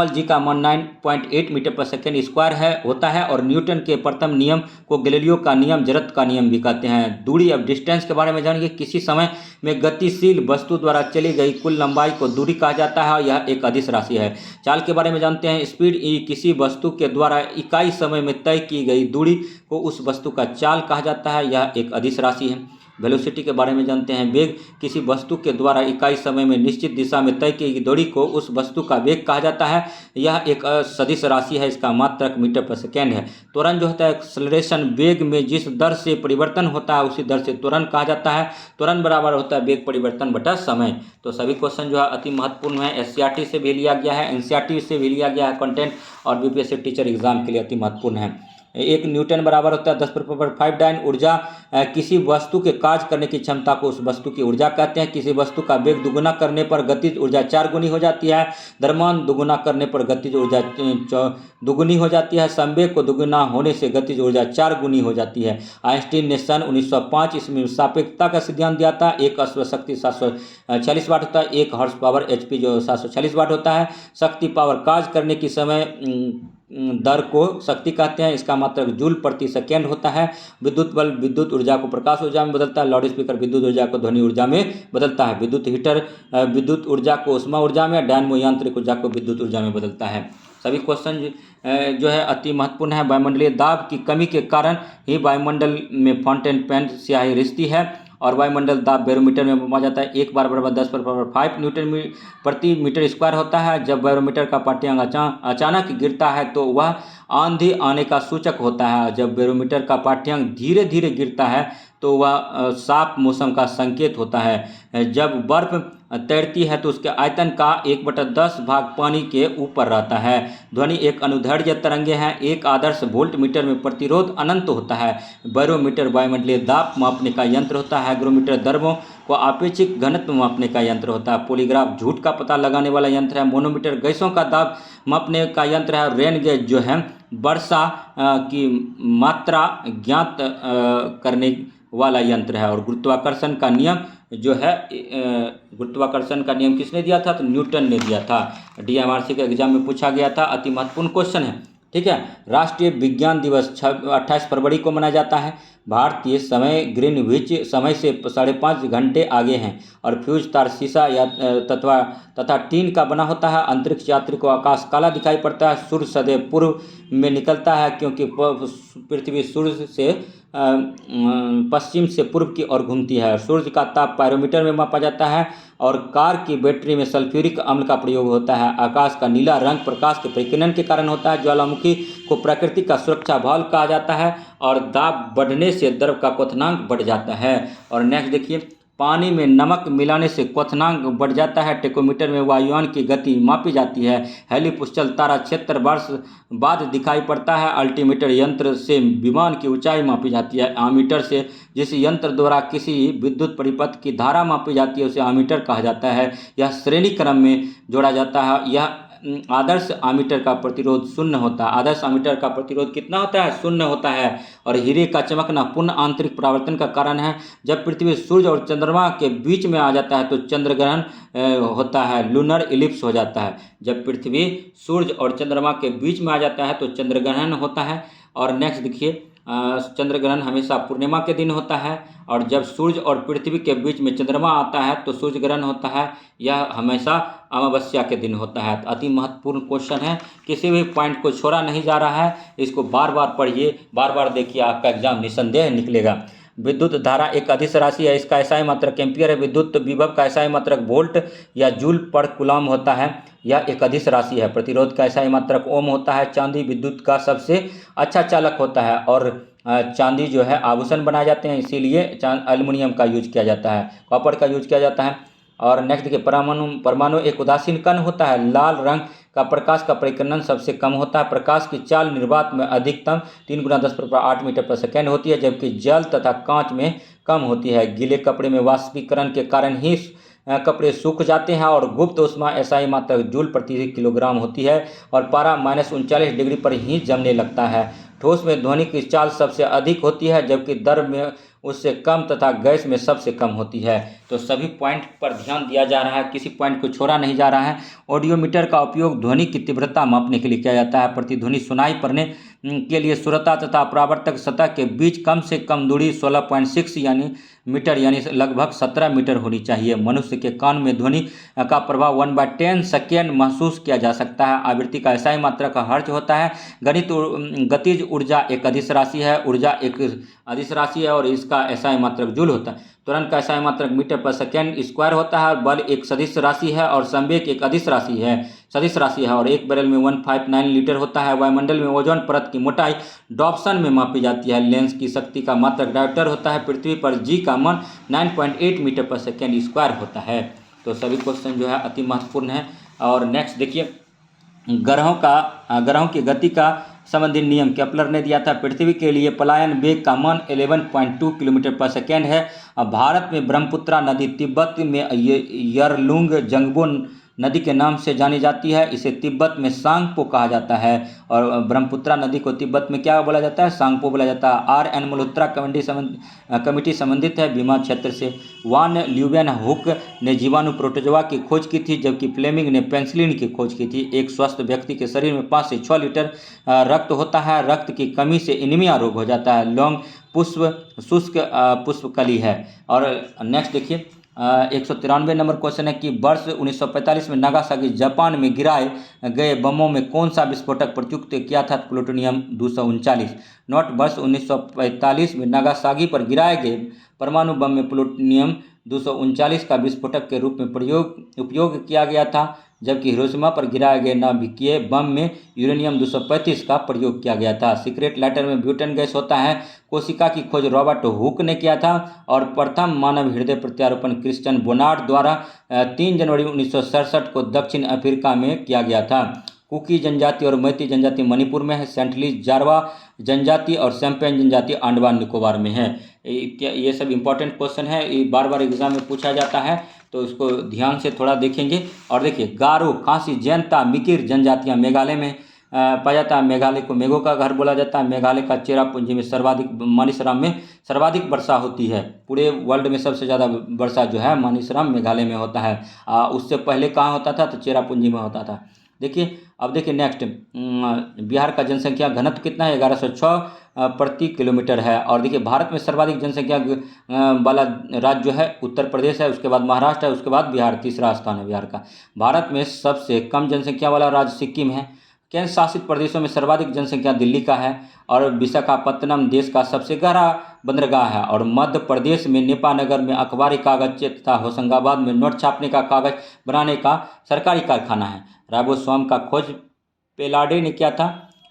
g का मान 9.8 मीटर पर सेकेंड स्क्वायर होता है। और न्यूटन के प्रथम नियम को गैलीलियो का नियम, जरत का नियम भी कहते हैं। दूरी अब डिस्टेंस के बारे में जानिए। किसी समय में गतिशील वस्तु द्वारा चली गई कुल लंबाई को दूरी कहा जाता है। यह एक अदिश राशि है। चाल के बारे में जानते हैं। स्पीड किसी वस्तु के द्वारा इकाई समय में तय की गई दूरी को उस वस्तु का चाल कहा जाता है, यह एक अदिश राशि है। वेलोसिटी के बारे में जानते हैं। वेग किसी वस्तु के द्वारा इकाई समय में निश्चित दिशा में तय की गई दूरी को उस वस्तु का वेग कहा जाता है, यह एक सदिश राशि है, इसका मात्रक मीटर पर सेकेंड है। त्वरण जो होता है एक्सेलरेशन, वेग में जिस दर से परिवर्तन होता है उसी दर से त्वरण कहा जाता है। त्वरण बराबर होता है वेग परिवर्तन बटा समय। तो सभी क्वेश्चन जो है अति महत्वपूर्ण है। SCRT से भी लिया गया है, NCERT से भी लिया गया है कंटेंट, और BPSC टीचर एग्जाम के लिए अति महत्वपूर्ण है। 1 न्यूटन बराबर होता है 10⁵ डाइन। ऊर्जा किसी वस्तु के कार्य करने की क्षमता को उस वस्तु की ऊर्जा कहते हैं। किसी वस्तु का वेग दुगुना करने पर गतिज ऊर्जा 4 गुनी हो जाती है। द्रव्यमान दुगुना करने पर गतिज ऊर्जा दुगुनी हो जाती है। संवेग को दुगुना होने से गतिज ऊर्जा 4 गुनी हो जाती है। आइंस्टीन ने सन 1905 ईस्वी में सापेक्षता का सिद्धांत दिया था। एक अश्व शक्ति 746 वाट होता है। 1 हॉर्स पावर HP जो 746 वाट होता है। शक्ति पावर कार्य करने की समय दर को शक्ति कहते हैं। इसका मात्रक जूल प्रति सेकेंड होता है। विद्युत बल्ब विद्युत ऊर्जा को प्रकाश ऊर्जा में बदलता है। लाउड स्पीकर विद्युत ऊर्जा को ध्वनि ऊर्जा में बदलता है। विद्युत हीटर विद्युत ऊर्जा को ऊष्मा ऊर्जा में, डायनमो यांत्रिक ऊर्जा को विद्युत ऊर्जा में बदलता है। सभी क्वेश्चन जो है अति महत्वपूर्ण है। वायुमंडलीय दाब की कमी के कारण ही वायुमंडल में फाउंटेन पेन स्याही रिश्ती है और वायुमंडल दाब बैरोमीटर में मापा जाता है। 1 बार बराबर 10⁵ न्यूटन प्रति मीटर स्क्वायर होता है। जब बैरोमीटर का पाठ्यांक अचानक गिरता है तो वह आंधी आने का सूचक होता है। जब बैरोमीटर का पाठ्यांक धीरे धीरे गिरता है तो वह साफ मौसम का संकेत होता है। जब बर्फ तैरती है तो उसके आयतन का 1/10 भाग पानी के ऊपर रहता है। ध्वनि एक अनुदैर्ध्य तरंगे हैं। एक आदर्श वोल्ट मीटर में प्रतिरोध अनंत होता है। बैरोमीटर वायुमंडलीय दाब मापने का यंत्र होता है। हाइग्रोमीटर द्रव्यों को आपेक्षिक घनत्व मापने का यंत्र होता है। पॉलीग्राफ झूठ का पता लगाने वाला यंत्र है। मोनोमीटर गैसों का दाब मापने का यंत्र है। रेन गेज जो है वर्षा की मात्रा ज्ञात करने वाला यंत्र है। और गुरुत्वाकर्षण का नियम जो है गुरुत्वाकर्षण का नियम किसने दिया था? तो न्यूटन ने दिया था। DMRC के एग्जाम में पूछा गया था। अति महत्वपूर्ण क्वेश्चन है, ठीक है। राष्ट्रीय विज्ञान दिवस 28 फरवरी को मनाया जाता है। भारतीय समय ग्रीनविच समय से 5.5 घंटे आगे हैं और फ्यूज तार शीशा या तथा टीन का बना होता है। अंतरिक्ष यात्री को आकाश काला दिखाई पड़ता है। सूर्य सदैव पूर्व में निकलता है क्योंकि पृथ्वी सूर्य से पश्चिम से पूर्व की ओर घूमती है। सूर्य का ताप पायरोमीटर में मापा जाता है और कार की बैटरी में सल्फ्यूरिक अम्ल का प्रयोग होता है। आकाश का नीला रंग प्रकाश के परिकिरण के कारण होता है। ज्वालामुखी को प्रकृति का सुरक्षा भाल्व कहा जाता है और दाब बढ़ने से द्रव का क्वथनांक बढ़ जाता है। और नेक्स्ट देखिए, पानी में नमक मिलाने से क्वथनांक बढ़ जाता है। टेकोमीटर में वायुयान की गति मापी जाती है। हेलीपुस्चल तारा 76 वर्ष बाद दिखाई पड़ता है। अल्टीमीटर यंत्र से विमान की ऊंचाई मापी जाती है। आमीटर से जिस यंत्र द्वारा किसी विद्युत परिपथ की धारा मापी जाती है उसे आमीटर कहा जाता है। यह श्रेणी क्रम में जोड़ा जाता है। यह आदर्श आमीटर का प्रतिरोध 0 होता है। आदर्श आमीटर का प्रतिरोध कितना होता है? 0 होता है। और हीरे का चमकना पूर्ण आंतरिक परावर्तन का कारण है। जब पृथ्वी सूर्य और चंद्रमा के बीच में आ जाता है तो चंद्र ग्रहण होता है, लूनर इलिप्स हो जाता है। जब पृथ्वी सूर्य और चंद्रमा के बीच में आ जाता है तो चंद्र ग्रहण होता है। और नेक्स्ट देखिए, चंद्र ग्रहण हमेशा पूर्णिमा के दिन होता है और जब सूर्य और पृथ्वी के बीच में चंद्रमा आता है तो सूर्य ग्रहण होता है। यह हमेशा अमावस्या के दिन होता है। तो अति महत्वपूर्ण क्वेश्चन है, किसी भी पॉइंट को छोड़ा नहीं जा रहा है। इसको बार बार पढ़िए, बार बार देखिए, आपका एग्जाम निस्संदेह निकलेगा। विद्युत धारा एक अदिश राशि है। इसका एसआई मात्रक एम्पियर है। विद्युत विभव का एसआई मात्रक वोल्ट या जूल पर कूलम होता है। यह एक अदिश राशि है। प्रतिरोध का एसआई मात्रक ओम होता है। चांदी विद्युत का सबसे अच्छा चालक होता है और चांदी जो है आभूषण बनाए जाते हैं, इसीलिए एल्युमिनियम का यूज किया जाता है, कॉपर का यूज किया जाता है। और नेक्स्ट देखिए, परमाणु एक उदासीन कण होता है। लाल रंग का प्रकाश का परिकर्णन सबसे कम होता है। प्रकाश की चाल निर्वात में अधिकतम 3 × 10⁸ मीटर पर सेकेंड होती है, जबकि जल तथा कांच में कम होती है। गीले कपड़े में वाष्पीकरण के कारण ही कपड़े सूख जाते हैं और गुप्त ऊष्मा एसआई मात्रक जूल प्रति किलोग्राम होती है और पारा -39 डिग्री पर ही जमने लगता है। ठोस में ध्वनि की चाल सबसे अधिक होती है, जबकि द्रव में उससे कम तथा गैस में सबसे कम होती है। तो सभी पॉइंट पर ध्यान दिया जा रहा है, किसी पॉइंट को छोड़ा नहीं जा रहा है। ऑडियोमीटर का उपयोग ध्वनि की तीव्रता मापने के लिए किया जाता है। प्रतिध्वनि सुनाई पड़ने के लिए श्रोता तथा परावर्तक सतह के बीच कम से कम दूरी 16.6 मीटर यानी लगभग 17 मीटर होनी चाहिए। मनुष्य के कान में ध्वनि का प्रभाव 1/10 सेकेंड महसूस किया जा सकता है। आवृत्ति का एसआई मात्रक हर्ट्ज होता है। गतिज ऊर्जा एक अदिश राशि है। ऊर्जा एक अदिश राशि है और इसका एसआई मात्रक जूल होता है। त्वरण का एसआई मात्रक मीटर पर सेकेंड स्क्वायर होता है। बल एक सदिश राशि है और संवेग एक अदिश राशि है और एक बैरल में 159 लीटर होता है। वायुमंडल में ओजोन परत की मोटाई डॉप्सन में मापी जाती है। लेंस की शक्ति का मात्रक डायोप्टर होता है। पृथ्वी पर जी का मान 9.8 मीटर पर सेकेंड स्क्वायर होता है। तो सभी क्वेश्चन जो है अति महत्वपूर्ण है। और नेक्स्ट देखिए, ग्रहों की गति का संबंधी नियम केपलर ने दिया था। पृथ्वी के लिए पलायन वेग का मान 11.2 किलोमीटर पर सेकेंड है। भारत में ब्रह्मपुत्रा नदी तिब्बत में यरलुंग जंगबो नदी के नाम से जानी जाती है। इसे तिब्बत में सांगपो कहा जाता है और ब्रह्मपुत्रा नदी को तिब्बत में क्या बोला जाता है, सांगपो बोला जाता है। आर एन मल्होत्रा कमेटी संबंधित है बीमा क्षेत्र से। वान ल्यूवेन हुक ने जीवाणु प्रोटोजोआ की खोज की थी, जबकि फ्लेमिंग ने पेनिसिलिन की खोज की थी। एक स्वस्थ व्यक्ति के शरीर में 5 से 6 लीटर रक्त होता है। रक्त की कमी से एनीमिया रोग हो जाता है। लौंग पुष्प शुष्क पुष्पकली है। और नेक्स्ट देखिए 193 नंबर क्वेश्चन है कि वर्ष 1945 में नागासाकी जापान में गिराए गए बमों में कौन सा विस्फोटक प्रयुक्त किया था? प्लूटोनियम 239। नोट, वर्ष 1945 में नागासाकी पर गिराए गए परमाणु बम में प्लूटोनियम 239 का विस्फोटक के रूप में उपयोग किया गया था, जबकि हिरोशिमा पर गिराए गए नाभिकीय बम में यूरेनियम 235 का प्रयोग किया गया था। सीक्रेट लाइटर में ब्यूटेन गैस होता है। कोशिका की खोज रॉबर्ट हुक ने किया था और प्रथम मानव हृदय प्रत्यारोपण क्रिश्चियन बोनार्ड द्वारा 3 जनवरी 1967 को दक्षिण अफ्रीका में किया गया था। कुकी जनजाति और मैती जनजाति मणिपुर में है। सेंटलीज जारवा जनजाति और सैम्पेन जनजाति अंडमान निकोबार में है। ये सब इंपॉर्टेंट क्वेश्चन है, ये बार बार एग्जाम में पूछा जाता है, तो इसको ध्यान से थोड़ा देखेंगे। और देखिए गारो, खासी, जैंता, मिकिर जनजातियाँ मेघालय में पाया जाता है। मेघालय को मेघों का घर बोला जाता है। मेघालय का चेरापूंजी में मानिसराम में सर्वाधिक वर्षा होती है। पूरे वर्ल्ड में सबसे ज़्यादा वर्षा जो है मानिसराम मेघालय में होता है। उससे पहले कहाँ होता था? तो चेरापूंजी में होता था। देखिए अब देखिए नेक्स्ट, बिहार का जनसंख्या घनत्व कितना है? 1106 प्रति किलोमीटर है। और देखिए भारत में सर्वाधिक जनसंख्या वाला राज्य जो है उत्तर प्रदेश है, उसके बाद महाराष्ट्र है, उसके बाद बिहार तीसरा स्थान है बिहार का। भारत में सबसे कम जनसंख्या वाला राज्य सिक्किम है। केंद्र शासित प्रदेशों में सर्वाधिक जनसंख्या दिल्ली का है। और विशाखापत्तनम देश का सबसे गहरा बंदरगाह है। और मध्य प्रदेश में नेपानगर में अखबारी कागज तथा होशंगाबाद में नोट छापने का कागज बनाने का सरकारी कारखाना है। राइबोसोम का खोज पेलाडे ने किया था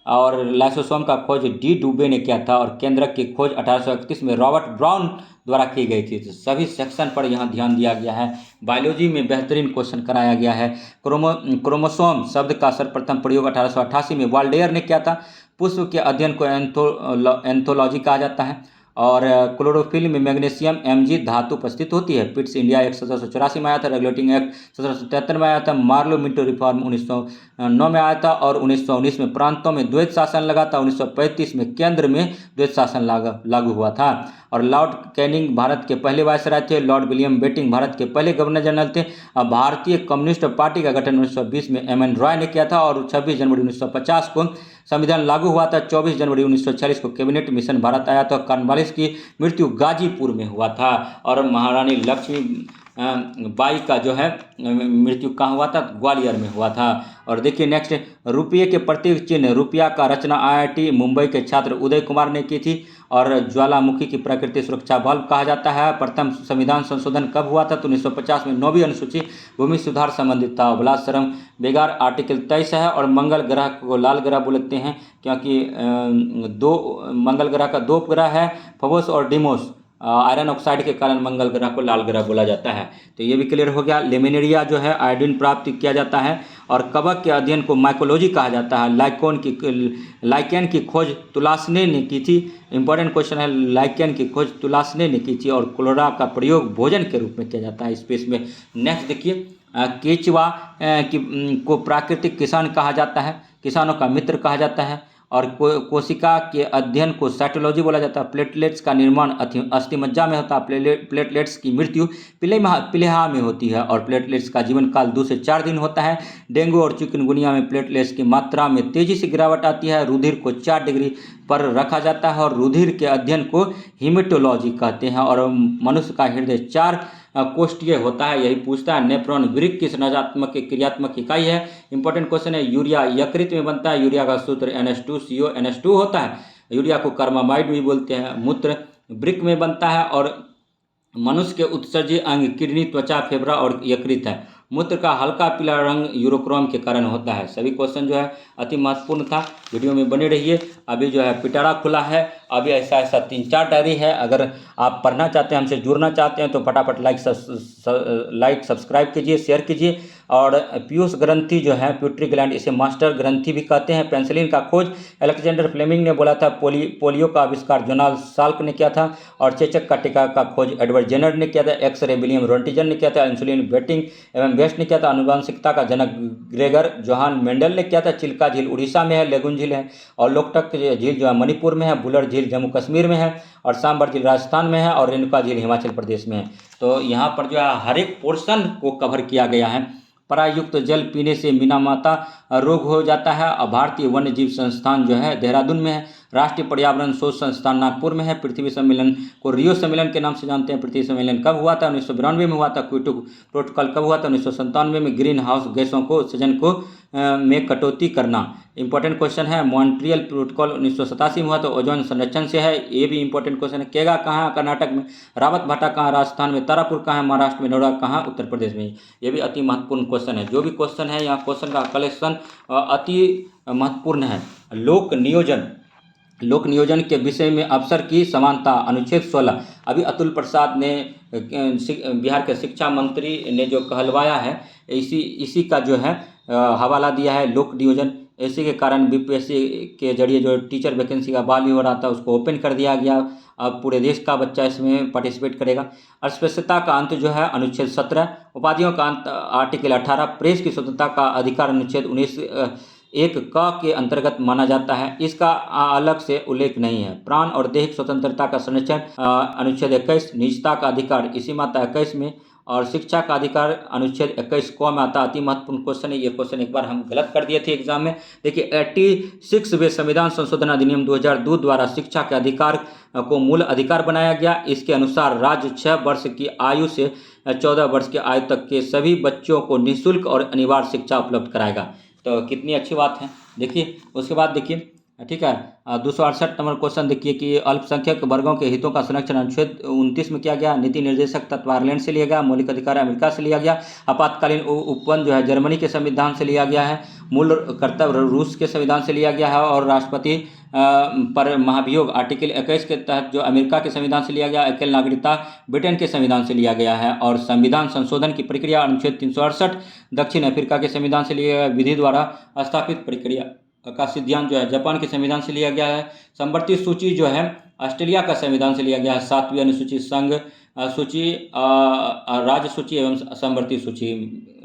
और लाइसोसोम का खोज डी डुबे ने किया था। और केंद्रक की खोज 1831 में रॉबर्ट ब्राउन द्वारा की गई थी। तो सभी सेक्शन पर यहाँ ध्यान दिया गया है। बायोलॉजी में बेहतरीन क्वेश्चन कराया गया है। क्रोमोसोम शब्द का सर्वप्रथम प्रयोग 1888 में वाल्डेयर ने किया था। पुष्प के अध्ययन को एंथोलॉजी कहा जाता है। और क्लोरोफिल में मैग्नीशियम Mg धातु उपस्थित होती है। पिट्स इंडिया एक्ट 1784 में आया था। रेगुलेटिंग एक्ट 1777 में आया था। मार्लो मिंटो रिफॉर्म 1909 में आया था। और 1919 में प्रांतों में द्वैत शासन लगा था। 1935 में केंद्र में द्वैत शासन लागू हुआ था। और लॉर्ड कैनिंग भारत के पहले वायसराय थे। लॉर्ड विलियम बेटिंग भारत के पहले गवर्नर जनरल थे। भारतीय कम्युनिस्ट पार्टी का गठन 1920 में M.N. रॉय ने किया था। और 26 जनवरी 1950 को संविधान लागू हुआ था। 24 जनवरी 1946 को कैबिनेट मिशन भारत आया था। कॉर्नवालिस की मृत्यु गाजीपुर में हुआ था। और महारानी लक्ष्मी बाई का जो है मृत्यु कहाँ हुआ था? ग्वालियर में हुआ था। और देखिए नेक्स्ट, रुपये के प्रतीक चिन्ह रुपया का रचना IIT मुंबई के छात्र उदय कुमार ने की थी। और ज्वालामुखी की प्रकृति सुरक्षा बल कहा जाता है। प्रथम संविधान संशोधन कब हुआ था? तो 1950 में 9वीं अनुसूची भूमि सुधार संबंधित था। बलाश्रम बेगार आर्टिकल 23 है। और मंगल ग्रह को लाल ग्रह बोलते हैं क्योंकि मंगल ग्रह का 2 ग्रह है, फोबोस और डिमोस। आयरन ऑक्साइड के कारण मंगल ग्रह को लाल ग्रह बोला जाता है। तो ये भी क्लियर हो गया। लेमिनेरिया जो है आयोडीन प्राप्त किया जाता है। और कवक के अध्ययन को माइकोलॉजी कहा जाता है। लाइकेन की खोज तुलासने ने की थी। इंपॉर्टेंट क्वेश्चन है, लाइकेन की खोज तुलासने ने की थी। और क्लोरा का प्रयोग भोजन के रूप में किया जाता है स्पेस में। नेक्स्ट देखिए, केचुआ को प्राकृतिक किसान कहा जाता है, किसानों का मित्र कहा जाता है। और कोशिका के अध्ययन को साइटोलॉजी बोला जाता है। प्लेटलेट्स का निर्माण अस्थिमज्जा में होता है। प्लेटलेट्स की मृत्यु प्लीहा में होती है। और प्लेटलेट्स का जीवन काल 2 से 4 दिन होता है। डेंगू और चिकनगुनिया में प्लेटलेट्स की मात्रा में तेजी से गिरावट आती है। रुधिर को 4 डिग्री पर रखा जाता है। और रुधिर के अध्ययन को हीमेटोलॉजी कहते हैं। और मनुष्य का हृदय 4 कोष्ठीय होता है, यही पूछता है। नेफ्रॉन वृक्क की संरचनात्मक क्रियात्मक इकाई है। इंपॉर्टेंट क्वेश्चन है। यूरिया यकृत में बनता है। यूरिया का सूत्र NH2CO होता है। यूरिया को कार्बामाइड भी बोलते हैं। मूत्र वृक्क में बनता है। और मनुष्य के उत्सर्जी अंग किडनी, त्वचा, फेफड़ा और यकृत है। मूत्र का हल्का पीला रंग यूरोक्रोम के कारण होता है। सभी क्वेश्चन जो है अति महत्वपूर्ण था। वीडियो में बने रहिए। अभी जो है पिटारा खुला है अभी ऐसा ऐसा 3-4 डायरी है। अगर आप पढ़ना चाहते हैं, हमसे जुड़ना चाहते हैं तो फटाफट लाइक सब्सक्राइब कीजिए, शेयर कीजिए। और पीयूष ग्रंथि जो है, प्यूटरी ग्लैंड, इसे मास्टर ग्रंथि भी कहते हैं। पेंसिलिन का खोज अलेक्जेंडर फ्लेमिंग ने बोला था। पोलियो का आविष्कार जोनास साल्क ने किया था। और चेचक का टीका का खोज एडवर्ड जेनर ने किया था। एक्सरे विलियम रोंटिजन ने किया था। इंसुलिन बेटिंग एवं बेस्ट ने किया था। आनुवंशिकता का जनक ग्रेगर जोहान मेंडल ने किया था। चिल्का झील उड़ीसा में है, लेगुन झील है। और लोकटक झील जो है मणिपुर में है। बुलर झील जम्मू कश्मीर में है। और सांबर झील राजस्थान में है। और रेणुका झील हिमाचल प्रदेश में है। तो यहाँ पर जो है हर एक पोर्शन को कवर किया गया है। परायुक्त जल पीने से मीनामाता रोग हो जाता है। और भारतीय वन्य जीव संस्थान जो है देहरादून में है। राष्ट्रीय पर्यावरण शोध संस्थान नागपुर में है। पृथ्वी सम्मेलन को रियो सम्मेलन के नाम से जानते हैं। पृथ्वी सम्मेलन कब हुआ था? 1992 में हुआ था। क्योटो प्रोटोकॉल कब हुआ था? 1997 में। ग्रीन हाउस गैसों को उत्सर्जन को में कटौती करना इंपॉर्टेंट क्वेश्चन है। मॉन्ट्रियल प्रोटोकॉल 1987 में हुआ तो ओजोन संरक्षण से है, ये भी इंपॉर्टेंट क्वेश्चन है। केगा कहाँ है? कर्नाटक में। रावत भाटा कहाँ? राजस्थान में। तारापुर कहाँ है? महाराष्ट्र में। नोएडा कहाँ? उत्तर प्रदेश में। ये भी अति महत्वपूर्ण क्वेश्चन है। जो भी क्वेश्चन है यहाँ क्वेश्चन का कलेक्शन अति महत्वपूर्ण है। लोक नियोजन के विषय में अवसर की समानता अनुच्छेद 16। अभी अतुल प्रसाद ने बिहार के शिक्षा मंत्री ने जो कहलवाया है, इसी का जो है हवाला दिया है। लोक नियोजन इसी के कारण बीपीएससी के जरिए जो टीचर वैकेंसी का बाल हो रहा था उसको ओपन कर दिया गया। अब पूरे देश का बच्चा इसमें पार्टिसिपेट करेगा। अस्पृश्यता का अंत जो है अनुच्छेद 17। उपाधियों का अंत आर्टिकल 18। प्रेस की स्वतंत्रता का अधिकार अनुच्छेद 19(1) क के अंतर्गत माना जाता है। इसका अलग से उल्लेख नहीं है। प्राण और देहिक स्वतंत्रता का संरक्षण अनुच्छेद 21। निजता का अधिकार इसी मात्रा 21 में। और शिक्षा का अधिकार अनुच्छेद 21 क में आता। अति महत्वपूर्ण क्वेश्चन है। ये क्वेश्चन एक बार हम गलत कर दिए थे एग्जाम में। देखिए 86वें संविधान संशोधन अधिनियम 2002 द्वारा शिक्षा के अधिकार को मूल अधिकार बनाया गया। इसके अनुसार राज्य 6 वर्ष की आयु से 14 वर्ष की आयु तक के सभी बच्चों को निःशुल्क और अनिवार्य शिक्षा उपलब्ध कराएगा। तो कितनी अच्छी बात है। देखिए उसके बाद देखिए, ठीक है, 268 नंबर क्वेश्चन देखिए कि अल्पसंख्यक वर्गों के हितों का संरक्षण अनुच्छेद 29 में किया गया। नीति निर्देशक तत्व आयरलैंड से लिया गया। मौलिक अधिकार अमेरिका से लिया गया। आपातकालीन उपवन जो है जर्मनी के संविधान से लिया गया है। मूल कर्तव्य रूस के संविधान से लिया गया है। और राष्ट्रपति पर महाभियोग आर्टिकल 21 के तहत जो अमेरिका के संविधान से लिया गया। अकेल नागरिकता ब्रिटेन के संविधान से लिया गया है। और संविधान संशोधन की प्रक्रिया अनुच्छेद 368 दक्षिण अफ्रीका के संविधान से लिया गया। विधि द्वारा स्थापित प्रक्रिया का सिद्धांत जो है जापान के संविधान से लिया गया है। संवर्ती सूची जो है ऑस्ट्रेलिया का संविधान से लिया गया है। 7वीं अनुसूची संघ सूची राज्य सूची एवं संवर्ती सूची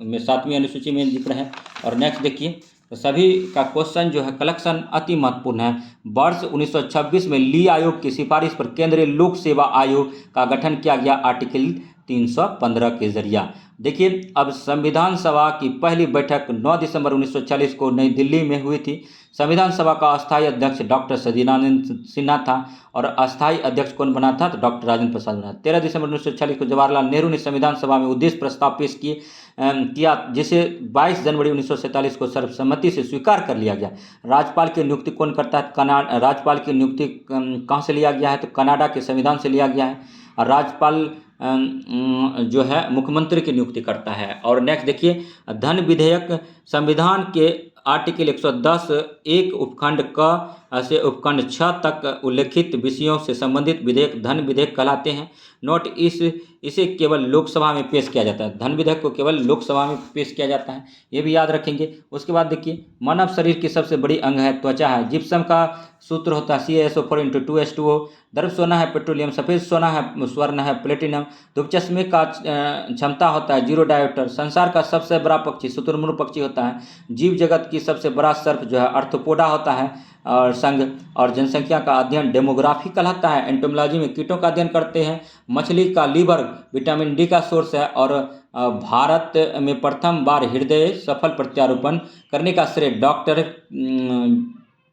में 7वीं अनुसूची में जिक्र है। और नेक्स्ट देखिए, तो सभी का क्वेश्चन जो है कलेक्शन अति महत्वपूर्ण है। वर्ष 1926 में ली आयोग की सिफारिश पर केंद्रीय लोक सेवा आयोग का गठन किया गया आर्टिकल 315 के जरिया। देखिए अब संविधान सभा की पहली बैठक 9 दिसंबर 1940 को नई दिल्ली में हुई थी। संविधान सभा का अस्थायी अध्यक्ष डॉक्टर सचिदानंद सिन्हा था। और अस्थायी अध्यक्ष कौन बना था? तो डॉक्टर राजेंद्र प्रसाद बना। 13 दिसंबर 1940 को जवाहरलाल नेहरू ने संविधान सभा में उद्देश्य प्रस्ताव पेश किया, जिसे 22 जनवरी 1947 को सर्वसम्मति से स्वीकार कर लिया गया। राज्यपाल की नियुक्ति कौन करता है? राज्यपाल की नियुक्ति कहाँ से लिया गया है? तो कनाडा के संविधान से लिया गया है। और राज्यपाल जो है मुख्यमंत्री की नियुक्ति करता है। और नेक्स्ट देखिए, धन विधेयक संविधान के आर्टिकल 110 एक उपखंड क से उपखंड 6 तक उल्लेखित विषयों से संबंधित विधेयक धन विधेयक कहलाते हैं। नोट इसे केवल लोकसभा में पेश किया जाता है। धन विधेयक को केवल लोकसभा में पेश किया जाता है, ये भी याद रखेंगे। उसके बाद देखिए, मानव शरीर की सबसे बड़ी अंग है त्वचा है। जिप्सम का सूत्र होता है CaSO4 × 2H2O। द्रव सोना है पेट्रोलियम। सफ़ेद सोना है स्वर्ण है प्लेटिनम। धूप चश्मे का क्षमता होता है 0 डायोप्टर। संसार का सबसे बड़ा पक्षी शुतुरमुर्ग पक्षी होता है। जीव जगत की सबसे बड़ा सर्प जो है आर्थ्रोपोडा होता है और संघ। और जनसंख्या का अध्ययन डेमोग्राफी कहलाता है। एंटोमोलॉजी में कीटों का अध्ययन करते हैं। मछली का लीवर विटामिन डी का सोर्स है। और भारत में प्रथम बार हृदय सफल प्रत्यारोपण करने का श्रेय डॉक्टर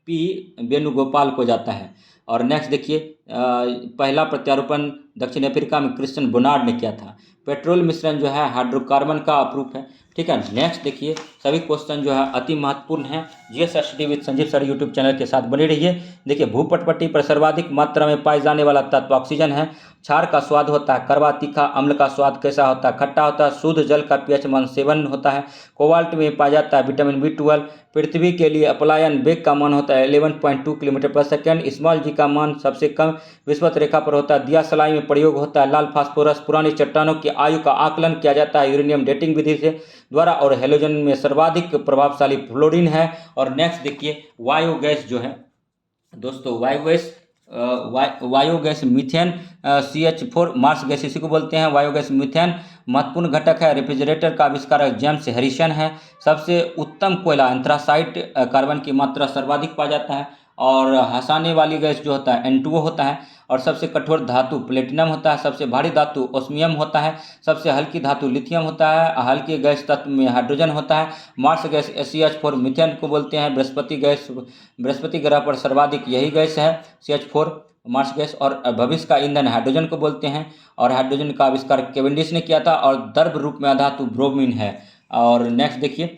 P वेणुगोपाल को जाता है। और नेक्स्ट देखिए, पहला प्रत्यारोपण दक्षिण अफ्रीका में क्रिश्चियन बोनार्ड ने किया था। पेट्रोल मिश्रण जो है हाइड्रोकार्बन का अप्रूफ है। ठीक है। नेक्स्ट देखिए, सभी क्वेश्चन जो है अति महत्वपूर्ण है। GS study with Sanjeev sir YouTube channel के साथ बने रहिए। देखिए, भूपटपट्टी पर सर्वाधिक मात्रा में पाए जाने वाला तत्व ऑक्सीजन है। क्षार का स्वाद होता है कड़वा तीखा। अम्ल का स्वाद कैसा होता है? खट्टा होता है। शुद्ध जल का पीएच मान 7 होता है। कोबाल्ट में पाया जाता है विटामिन B12। पृथ्वी के लिए अपलायन वेग का मान होता है 11.2 किलोमीटर पर सेकेंड। स्मॉल जी का मान सबसे कम विषुवत रेखा पर होता है। दिया सलाई में प्रयोग होता है लाल फास्फोरस। पुरानी चट्टानों की आयु का आकलन किया जाता है यूरेनियम डेटिंग विधि से द्वारा। और हेलोजन में सर्वाधिक प्रभावशाली फ्लोरीन है। और नेक्स्ट देखिए, वायु गैस जो है दोस्तों, वायु gas methane CH4 marsh gas इसी को बोलते हैं। वायु गैस मीथेन महत्वपूर्ण घटक है। रेफ्रिजरेटर का आविष्कारक जेम्स हैरिसन है। सबसे उत्तम कोयला एंथ्रासाइट कार्बन की मात्रा सर्वाधिक पाया जाता है। और हंसाने वाली गैस जो होता है N2O होता है। और सबसे कठोर धातु प्लेटिनम होता है। सबसे भारी धातु ओस्मियम होता है। सबसे हल्की धातु लिथियम होता है। हल्के गैस तत्व में हाइड्रोजन होता है। मार्स गैस CH4 मीथेन को बोलते हैं। बृहस्पति ग्रह पर सर्वाधिक यही गैस है CH4 मार्स गैस। और भविष्य का ईंधन हाइड्रोजन को बोलते हैं। और हाइड्रोजन का आविष्कार केवेंडिश ने किया था। और द्रव रूप में अधातु ब्रोमीन है। और नेक्स्ट देखिए,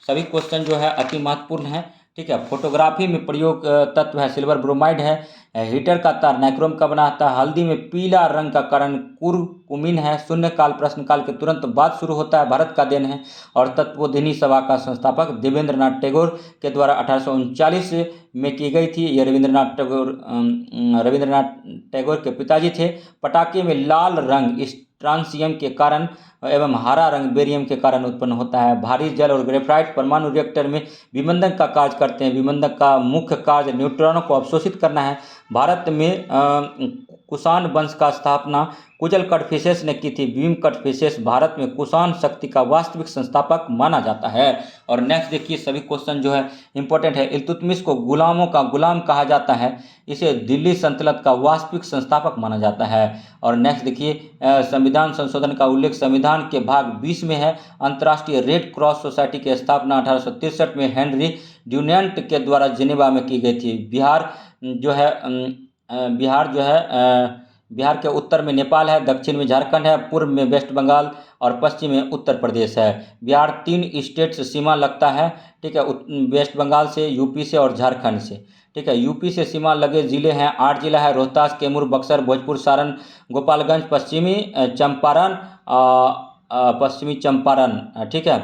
सभी क्वेश्चन जो है अति महत्वपूर्ण है। ठीक है। फोटोग्राफी में प्रयोग तत्व है सिल्वर ब्रोमाइड है। हीटर का तार नाइक्रोम का बना होता है। हल्दी में पीला रंग का कारण कुरकुमिन है। शून्यकाल प्रश्नकाल के तुरंत बाद शुरू होता है, भारत का देन है। और तत्वोधिनी सभा का संस्थापक देवेंद्रनाथ टैगोर के द्वारा 1839 में की गई थी। यह रविंद्रनाथ टैगोर के पिताजी थे। पटाखे में लाल रंग स्ट्रांसियम के कारण एवं हरा रंग बेरियम के कारण उत्पन्न होता है। भारी जल और ग्रेफाइट परमाणु रिएक्टर में विमंदक का कार्य करते हैं। विमंदक का मुख्य कार्य न्यूट्रॉनों को अवशोषित करना है। भारत में कुषाण वंश का स्थापना कुजल कटफिसेस ने की थी। भीम कटफिसेस भारत में कुषाण शक्ति का वास्तविक संस्थापक माना जाता है। और नेक्स्ट देखिए, सभी क्वेश्चन जो है इंपॉर्टेंट है। इल्तुतमिश को गुलामों का गुलाम कहा जाता है। इसे दिल्ली सल्तनत का वास्तविक संस्थापक माना जाता है। और नेक्स्ट देखिए, संविधान संशोधन का उल्लेख संविधान के भाग 20 में है। अंतर्राष्ट्रीय रेड क्रॉस सोसाइटी की स्थापना 1863 में हेनरी ड्यूनेंट के द्वारा जिनेवा में की गई थी। बिहार बिहार के उत्तर में नेपाल है। दक्षिण में झारखंड है। पूर्व में वेस्ट बंगाल और पश्चिम में उत्तर प्रदेश है। बिहार 3 स्टेट से सीमा लगता है। ठीक है। वेस्ट बंगाल से, यूपी से और झारखंड से। ठीक है। यूपी से सीमा लगे जिले हैं 8 जिला है। रोहतास, कैमूर, बक्सर, भोजपुर, सारण, गोपालगंज, पश्चिमी चंपारण। ठीक है।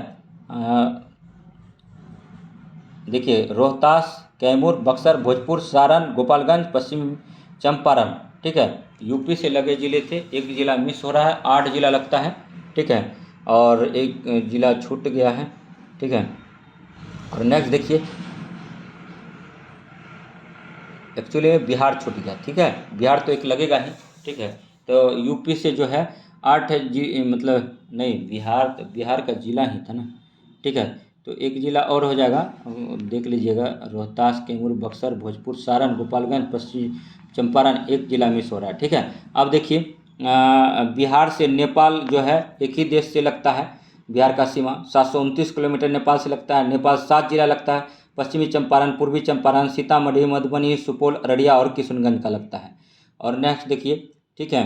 देखिए, रोहतास, कैमूर, बक्सर, भोजपुर, सारण, गोपालगंज, पश्चिमी चंपारण। ठीक है। यूपी से लगे जिले थे। एक जिला मिस हो रहा है, 8 जिला लगता है। ठीक है। और एक जिला छूट गया है। ठीक है। और नेक्स्ट देखिए, एक्चुअली बिहार छूट गया। ठीक है। बिहार तो एक लगेगा ही। ठीक है। तो यूपी से जो है 8 मतलब नहीं, बिहार का जिला ही था ना। ठीक है। तो एक जिला और हो जाएगा, देख लीजिएगा। रोहतास, कैमूर, बक्सर, भोजपुर, सारण, गोपालगंज, पश्चिमी चंपारण, एक जिला मिस हो रहा है। ठीक है। अब देखिए, बिहार से नेपाल जो है एक ही देश से लगता है। बिहार का सीमा 729 किलोमीटर नेपाल से लगता है। नेपाल 7 जिला लगता है। पश्चिमी चंपारण, पूर्वी चंपारण, सीतामढ़ी, मधुबनी, सुपौल, अररिया और किशनगंज का लगता है। और नेक्स्ट देखिए, ठीक है,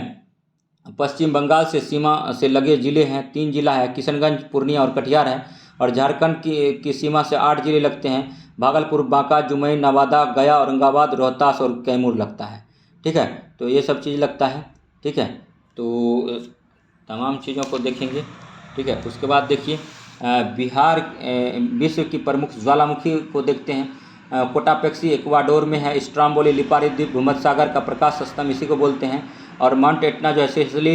पश्चिम बंगाल से सीमा से लगे जिले हैं 3 जिला है, किशनगंज, पूर्णिया और कटिहार है। और झारखंड की सीमा से 8 जिले लगते हैं, भागलपुर, बांका, जमुई, नवादा, गया, औरंगाबाद, रोहतास और कैमूर लगता है। ठीक है। तो ये सब चीज़ लगता है। ठीक है। तो तमाम चीज़ों को देखेंगे। ठीक है। उसके बाद देखिए, बिहार विश्व की प्रमुख ज्वालामुखी को देखते हैं। कोटापेक्सी इक्वाडोर में है। स्ट्राम्बोली लिपारी द्वीप भूमध्य सागर का प्रकाश स्तंभ इसी को बोलते हैं। और माउंट एटना जो है सिसिली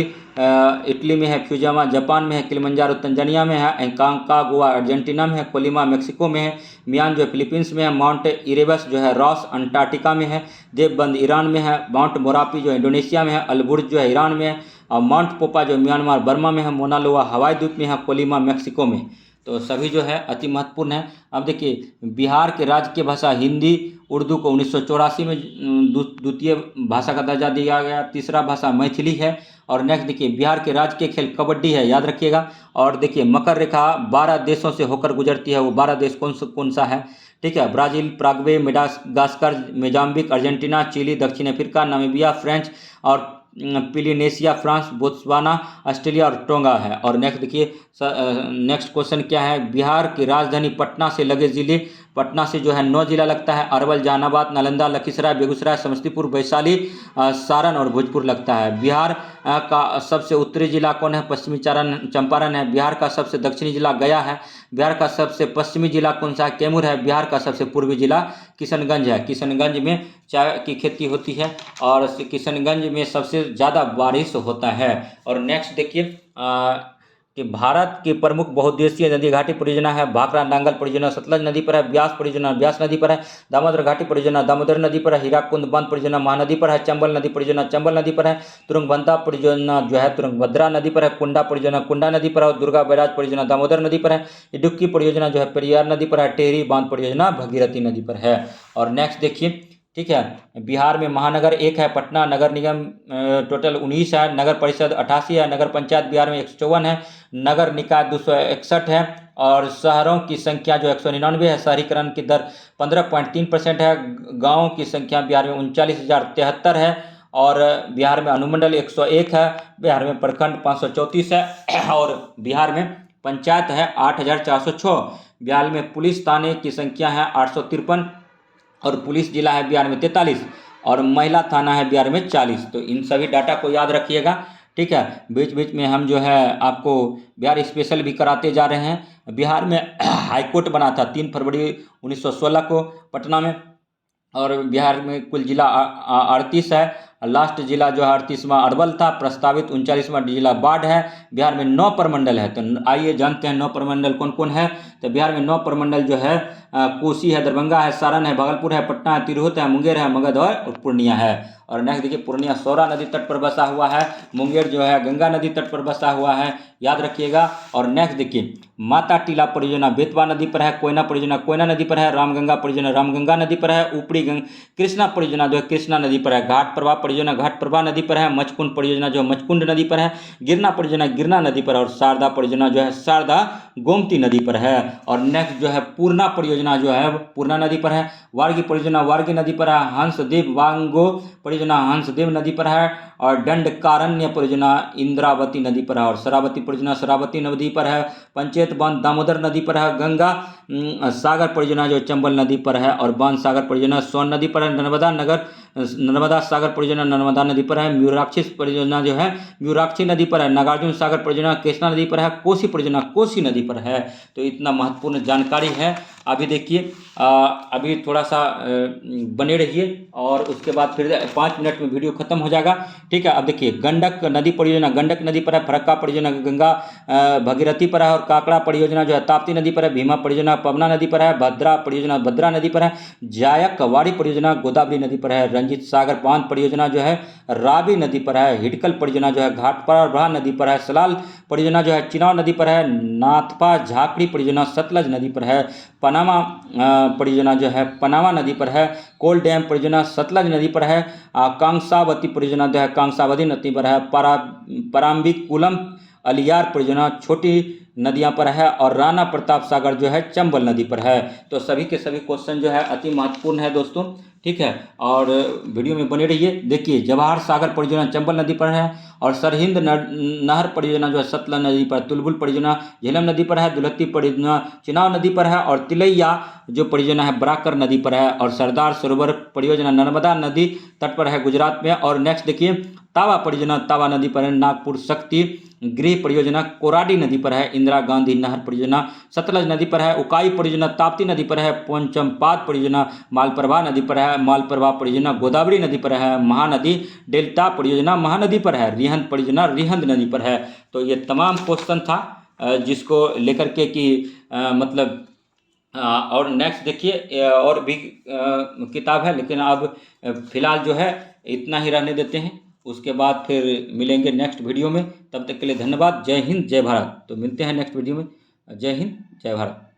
इटली में है। फ्यूजामा जापान में है। किलिमंजारो तंजानिया में है। एंकांकागुआ अर्जेंटीना में है। कोलिमा मेक्सिको में है। मियान जो है फिलीपींस में है। माउंट इरेबस जो है रॉस अंटार्कटिका में है। देवबंद ईरान में है। माउंट मोरापी जो है इंडोनेशिया में है। अलबुर्ज जो है ईरान में है। और माउंट पोपा जो म्यांमार बर्मा में है। मोनालोआ हवाई द्वीप में है। कोलिमा मेक्सिको में। तो सभी जो है अति महत्वपूर्ण है। अब देखिए, बिहार के राज्य की भाषा हिंदी, उर्दू को 1984 में द्वितीय भाषा का दर्जा दिया गया। तीसरा भाषा मैथिली है। और नेक्स्ट देखिए, बिहार के राज्य के खेल कबड्डी है, याद रखिएगा। और देखिए, मकर रेखा 12 देशों से होकर गुजरती है। वो 12 देश कौन सा है? ठीक है। Brazil, Paraguay, Madagascar, Mozambique, Argentina, Chile, दक्षिण अफ्रीका, नामीबिया, फ्रेंच और पिलिनेशिया, फ्रांस, बोत्सवाना, ऑस्ट्रेलिया और टोंगा है। और नेक्स्ट देखिए, नेक्स्ट क्वेश्चन क्या है, बिहार की राजधानी पटना से लगे जिले, पटना से जो है 9 जिला लगता है, अरवल, जहानाबाद, नालंदा, लखीसराय, बेगूसराय, समस्तीपुर, वैशाली, सारण और भोजपुर लगता है। बिहार का सबसे उत्तरी जिला कौन है, पश्चिमी चंपारण है। बिहार का सबसे दक्षिणी जिला गया है। बिहार का सबसे पश्चिमी जिला कौन सा है, कैमूर है। बिहार का सबसे पूर्वी जिला किशनगंज है। किशनगंज में चाय की खेती होती है और किशनगंज में सबसे ज़्यादा बारिश होता है। और नेक्स्ट देखिए कि भारत की प्रमुख बहुउद्देशीय नदी घाटी परियोजना है, भाखड़ा नांगल परियोजना सतलज नदी पर है, ब्यास परियोजना ब्यास नदी पर है, दामोदर घाटी परियोजना दामोदर नदी पर है, हीराकुंड बांध परियोजना महानदी पर है, चंबल नदी परियोजना चंबल नदी पर है, तुरंगबंधा परियोजना जो है तुरंगभद्रा नदी पर है, कुंडा परियोजना कुंडा नदी पर है, दुर्गा बैराज परियोजना दामोदर नदी पर है, इडुक्की परियोजना जो है पेरियार नदी पर है, टेहरी बांध परियोजना भगीरथी नदी पर है। और नेक्स्ट देखिए, ठीक है, बिहार में महानगर 1 है, पटना। नगर निगम टोटल 19 है, नगर परिषद 88 है, नगर पंचायत बिहार में 154 है, नगर निकाय 261 है और शहरों की संख्या जो 199 है। शहरीकरण की दर 15.3% है। गाँवों की संख्या बिहार में 39,073 है और बिहार में अनुमंडल 101 है। बिहार में प्रखंड 534 है और बिहार में पंचायत है 8,406। बिहार में पुलिस थाने की संख्या है 853 और पुलिस जिला है बिहार में 43 और महिला थाना है बिहार में 40। तो इन सभी डाटा को याद रखिएगा, ठीक है। बीच बीच में हम जो है आपको बिहार स्पेशल भी कराते जा रहे हैं। बिहार में हाईकोर्ट बना था 3 फरवरी 1916 को पटना में और बिहार में कुल जिला 38 है। लास्ट जिला जो है 38वां अरवल था। प्रस्तावित 39वां जिला बाढ़ है। बिहार में 9 प्रमंडल है। तो आइए जानते हैं 9 प्रमंडल कौन कौन है। तो बिहार में 9 प्रमंडल जो है कोसी है, दरभंगा है, सारण है, भागलपुर है, पटना है, तिरहुत है, मुंगेर है, मगध और पूर्णिया है। और नेक्स्ट देखिए, पूर्णिया सौरा नदी तट पर बसा हुआ है। मुंगेर जो है गंगा नदी तट पर बसा हुआ है, याद रखिएगा। और नेक्स्ट देखिए, माता टीला परियोजना बेतवा नदी पर है, कोयना परियोजना कोयना नदी पर है, रामगंगा परियोजना रामगंगा नदी पर है, ऊपरी कृष्णा परियोजना जो है कृष्णा नदी पर है, घाट प्रभा परियोजना घाट प्रभा नदी पर है, मचकुंड परियोजना जो है मचकुंड नदी पर है, गिरना परियोजना गिरना नदी पर है और शारदा परियोजना जो है शारदा गोमती नदी पर है। और नेक्स्ट जो है पूर्णा परियोजना जो है पूर्णा नदी पर है, वार्गी परियोजना वार्गी नदी पर है, हंसदेव वांगो परियोजना हंसदेव नदी पर है और दंडकारण्य परियोजना इंद्रावती नदी पर है और शरावती परियोजना शरावती नदी पर है, पंचायत बांध दामोदर नदी पर है, गंगा सागर परियोजना जो चंबल नदी पर है और बांध सागर परियोजना सोन नदी पर है, नर्मदा सागर परियोजना नर्मदा नदी पर है, म्यूराक्षी परियोजना जो है म्यूराक्षी नदी पर है, नागार्जुन सागर परियोजना कृष्णा नदी पर है, कोसी परियोजना कोसी नदी पर है। तो इतना महत्वपूर्ण जानकारी है। अभी देखिए अभी थोड़ा सा बने रहिए और उसके बाद फिर 5 मिनट में वीडियो खत्म हो जाएगा, ठीक है। अब देखिए, गंडक नदी परियोजना गंडक नदी पर है, फरक्का परियोजना गंगा भगीरथी पर है और काकड़ा परियोजना जो है ताप्ती नदी पर है, भीमा परियोजना पवना नदी पर है, भद्रा परियोजना भद्रा नदी पर है, जायकवाड़ी परियोजना गोदावरी नदी पर है, रंजीत सागर बांध परियोजना जो है रावी नदी पर है, हिडकल परियोजना जो है घाटप्रभा नदी पर है, सलाल परियोजना जो है चिनाव नदी पर है, नाथपा झाकड़ी परियोजना सतलज नदी पर है, पनामा परियोजना जो है पनामा नदी पर है, कोल डैम परियोजना सतलज नदी पर है, कांसावती परियोजना जो है कांसावती नदी पर है, पराम्बिकुलम अलियार परियोजना छोटी नदियां पर है और राणा प्रताप सागर जो है चंबल नदी पर है। तो सभी के सभी क्वेश्चन जो है अति महत्वपूर्ण है दोस्तों, ठीक है। और वीडियो में बने रहिए। देखिए, जवाहर सागर परियोजना चंबल नदी पर है और सरहिंद नहर परियोजना जो है सतलज नदी पर, तुलबुल परियोजना झेलम नदी पर है, दुलहत्ती परियोजना चिनाव नदी पर है और तिलैया जो परियोजना है बराकर नदी पर है और सरदार सरोवर परियोजना नर्मदा नदी तट पर है गुजरात में। और नेक्स्ट देखिए, तावा परियोजना तावा नदी पर है, नागपुर शक्ति गृह परियोजना कोराडी नदी पर है, इंदिरा गांधी नहर परियोजना सतलज नदी पर है, उकाई परियोजना ताप्ती नदी पर है, पोंचमपाद परियोजना मालप्रभा नदी पर है, मालप्रभा परियोजना गोदावरी नदी पर है, महानदी डेल्टा परियोजना महानदी पर है, रिहंद परियोजना रिहंद नदी पर है। तो ये तमाम क्वेश्चन था जिसको लेकर के कि मतलब और नेक्स्ट देखिए और भी किताब है, लेकिन अब फिलहाल जो है इतना ही रहने देते हैं। उसके बाद फिर मिलेंगे नेक्स्ट वीडियो में। तब तक के लिए धन्यवाद। जय हिंद जय भारत। तो मिलते हैं नेक्स्ट वीडियो में। जय हिंद जय भारत।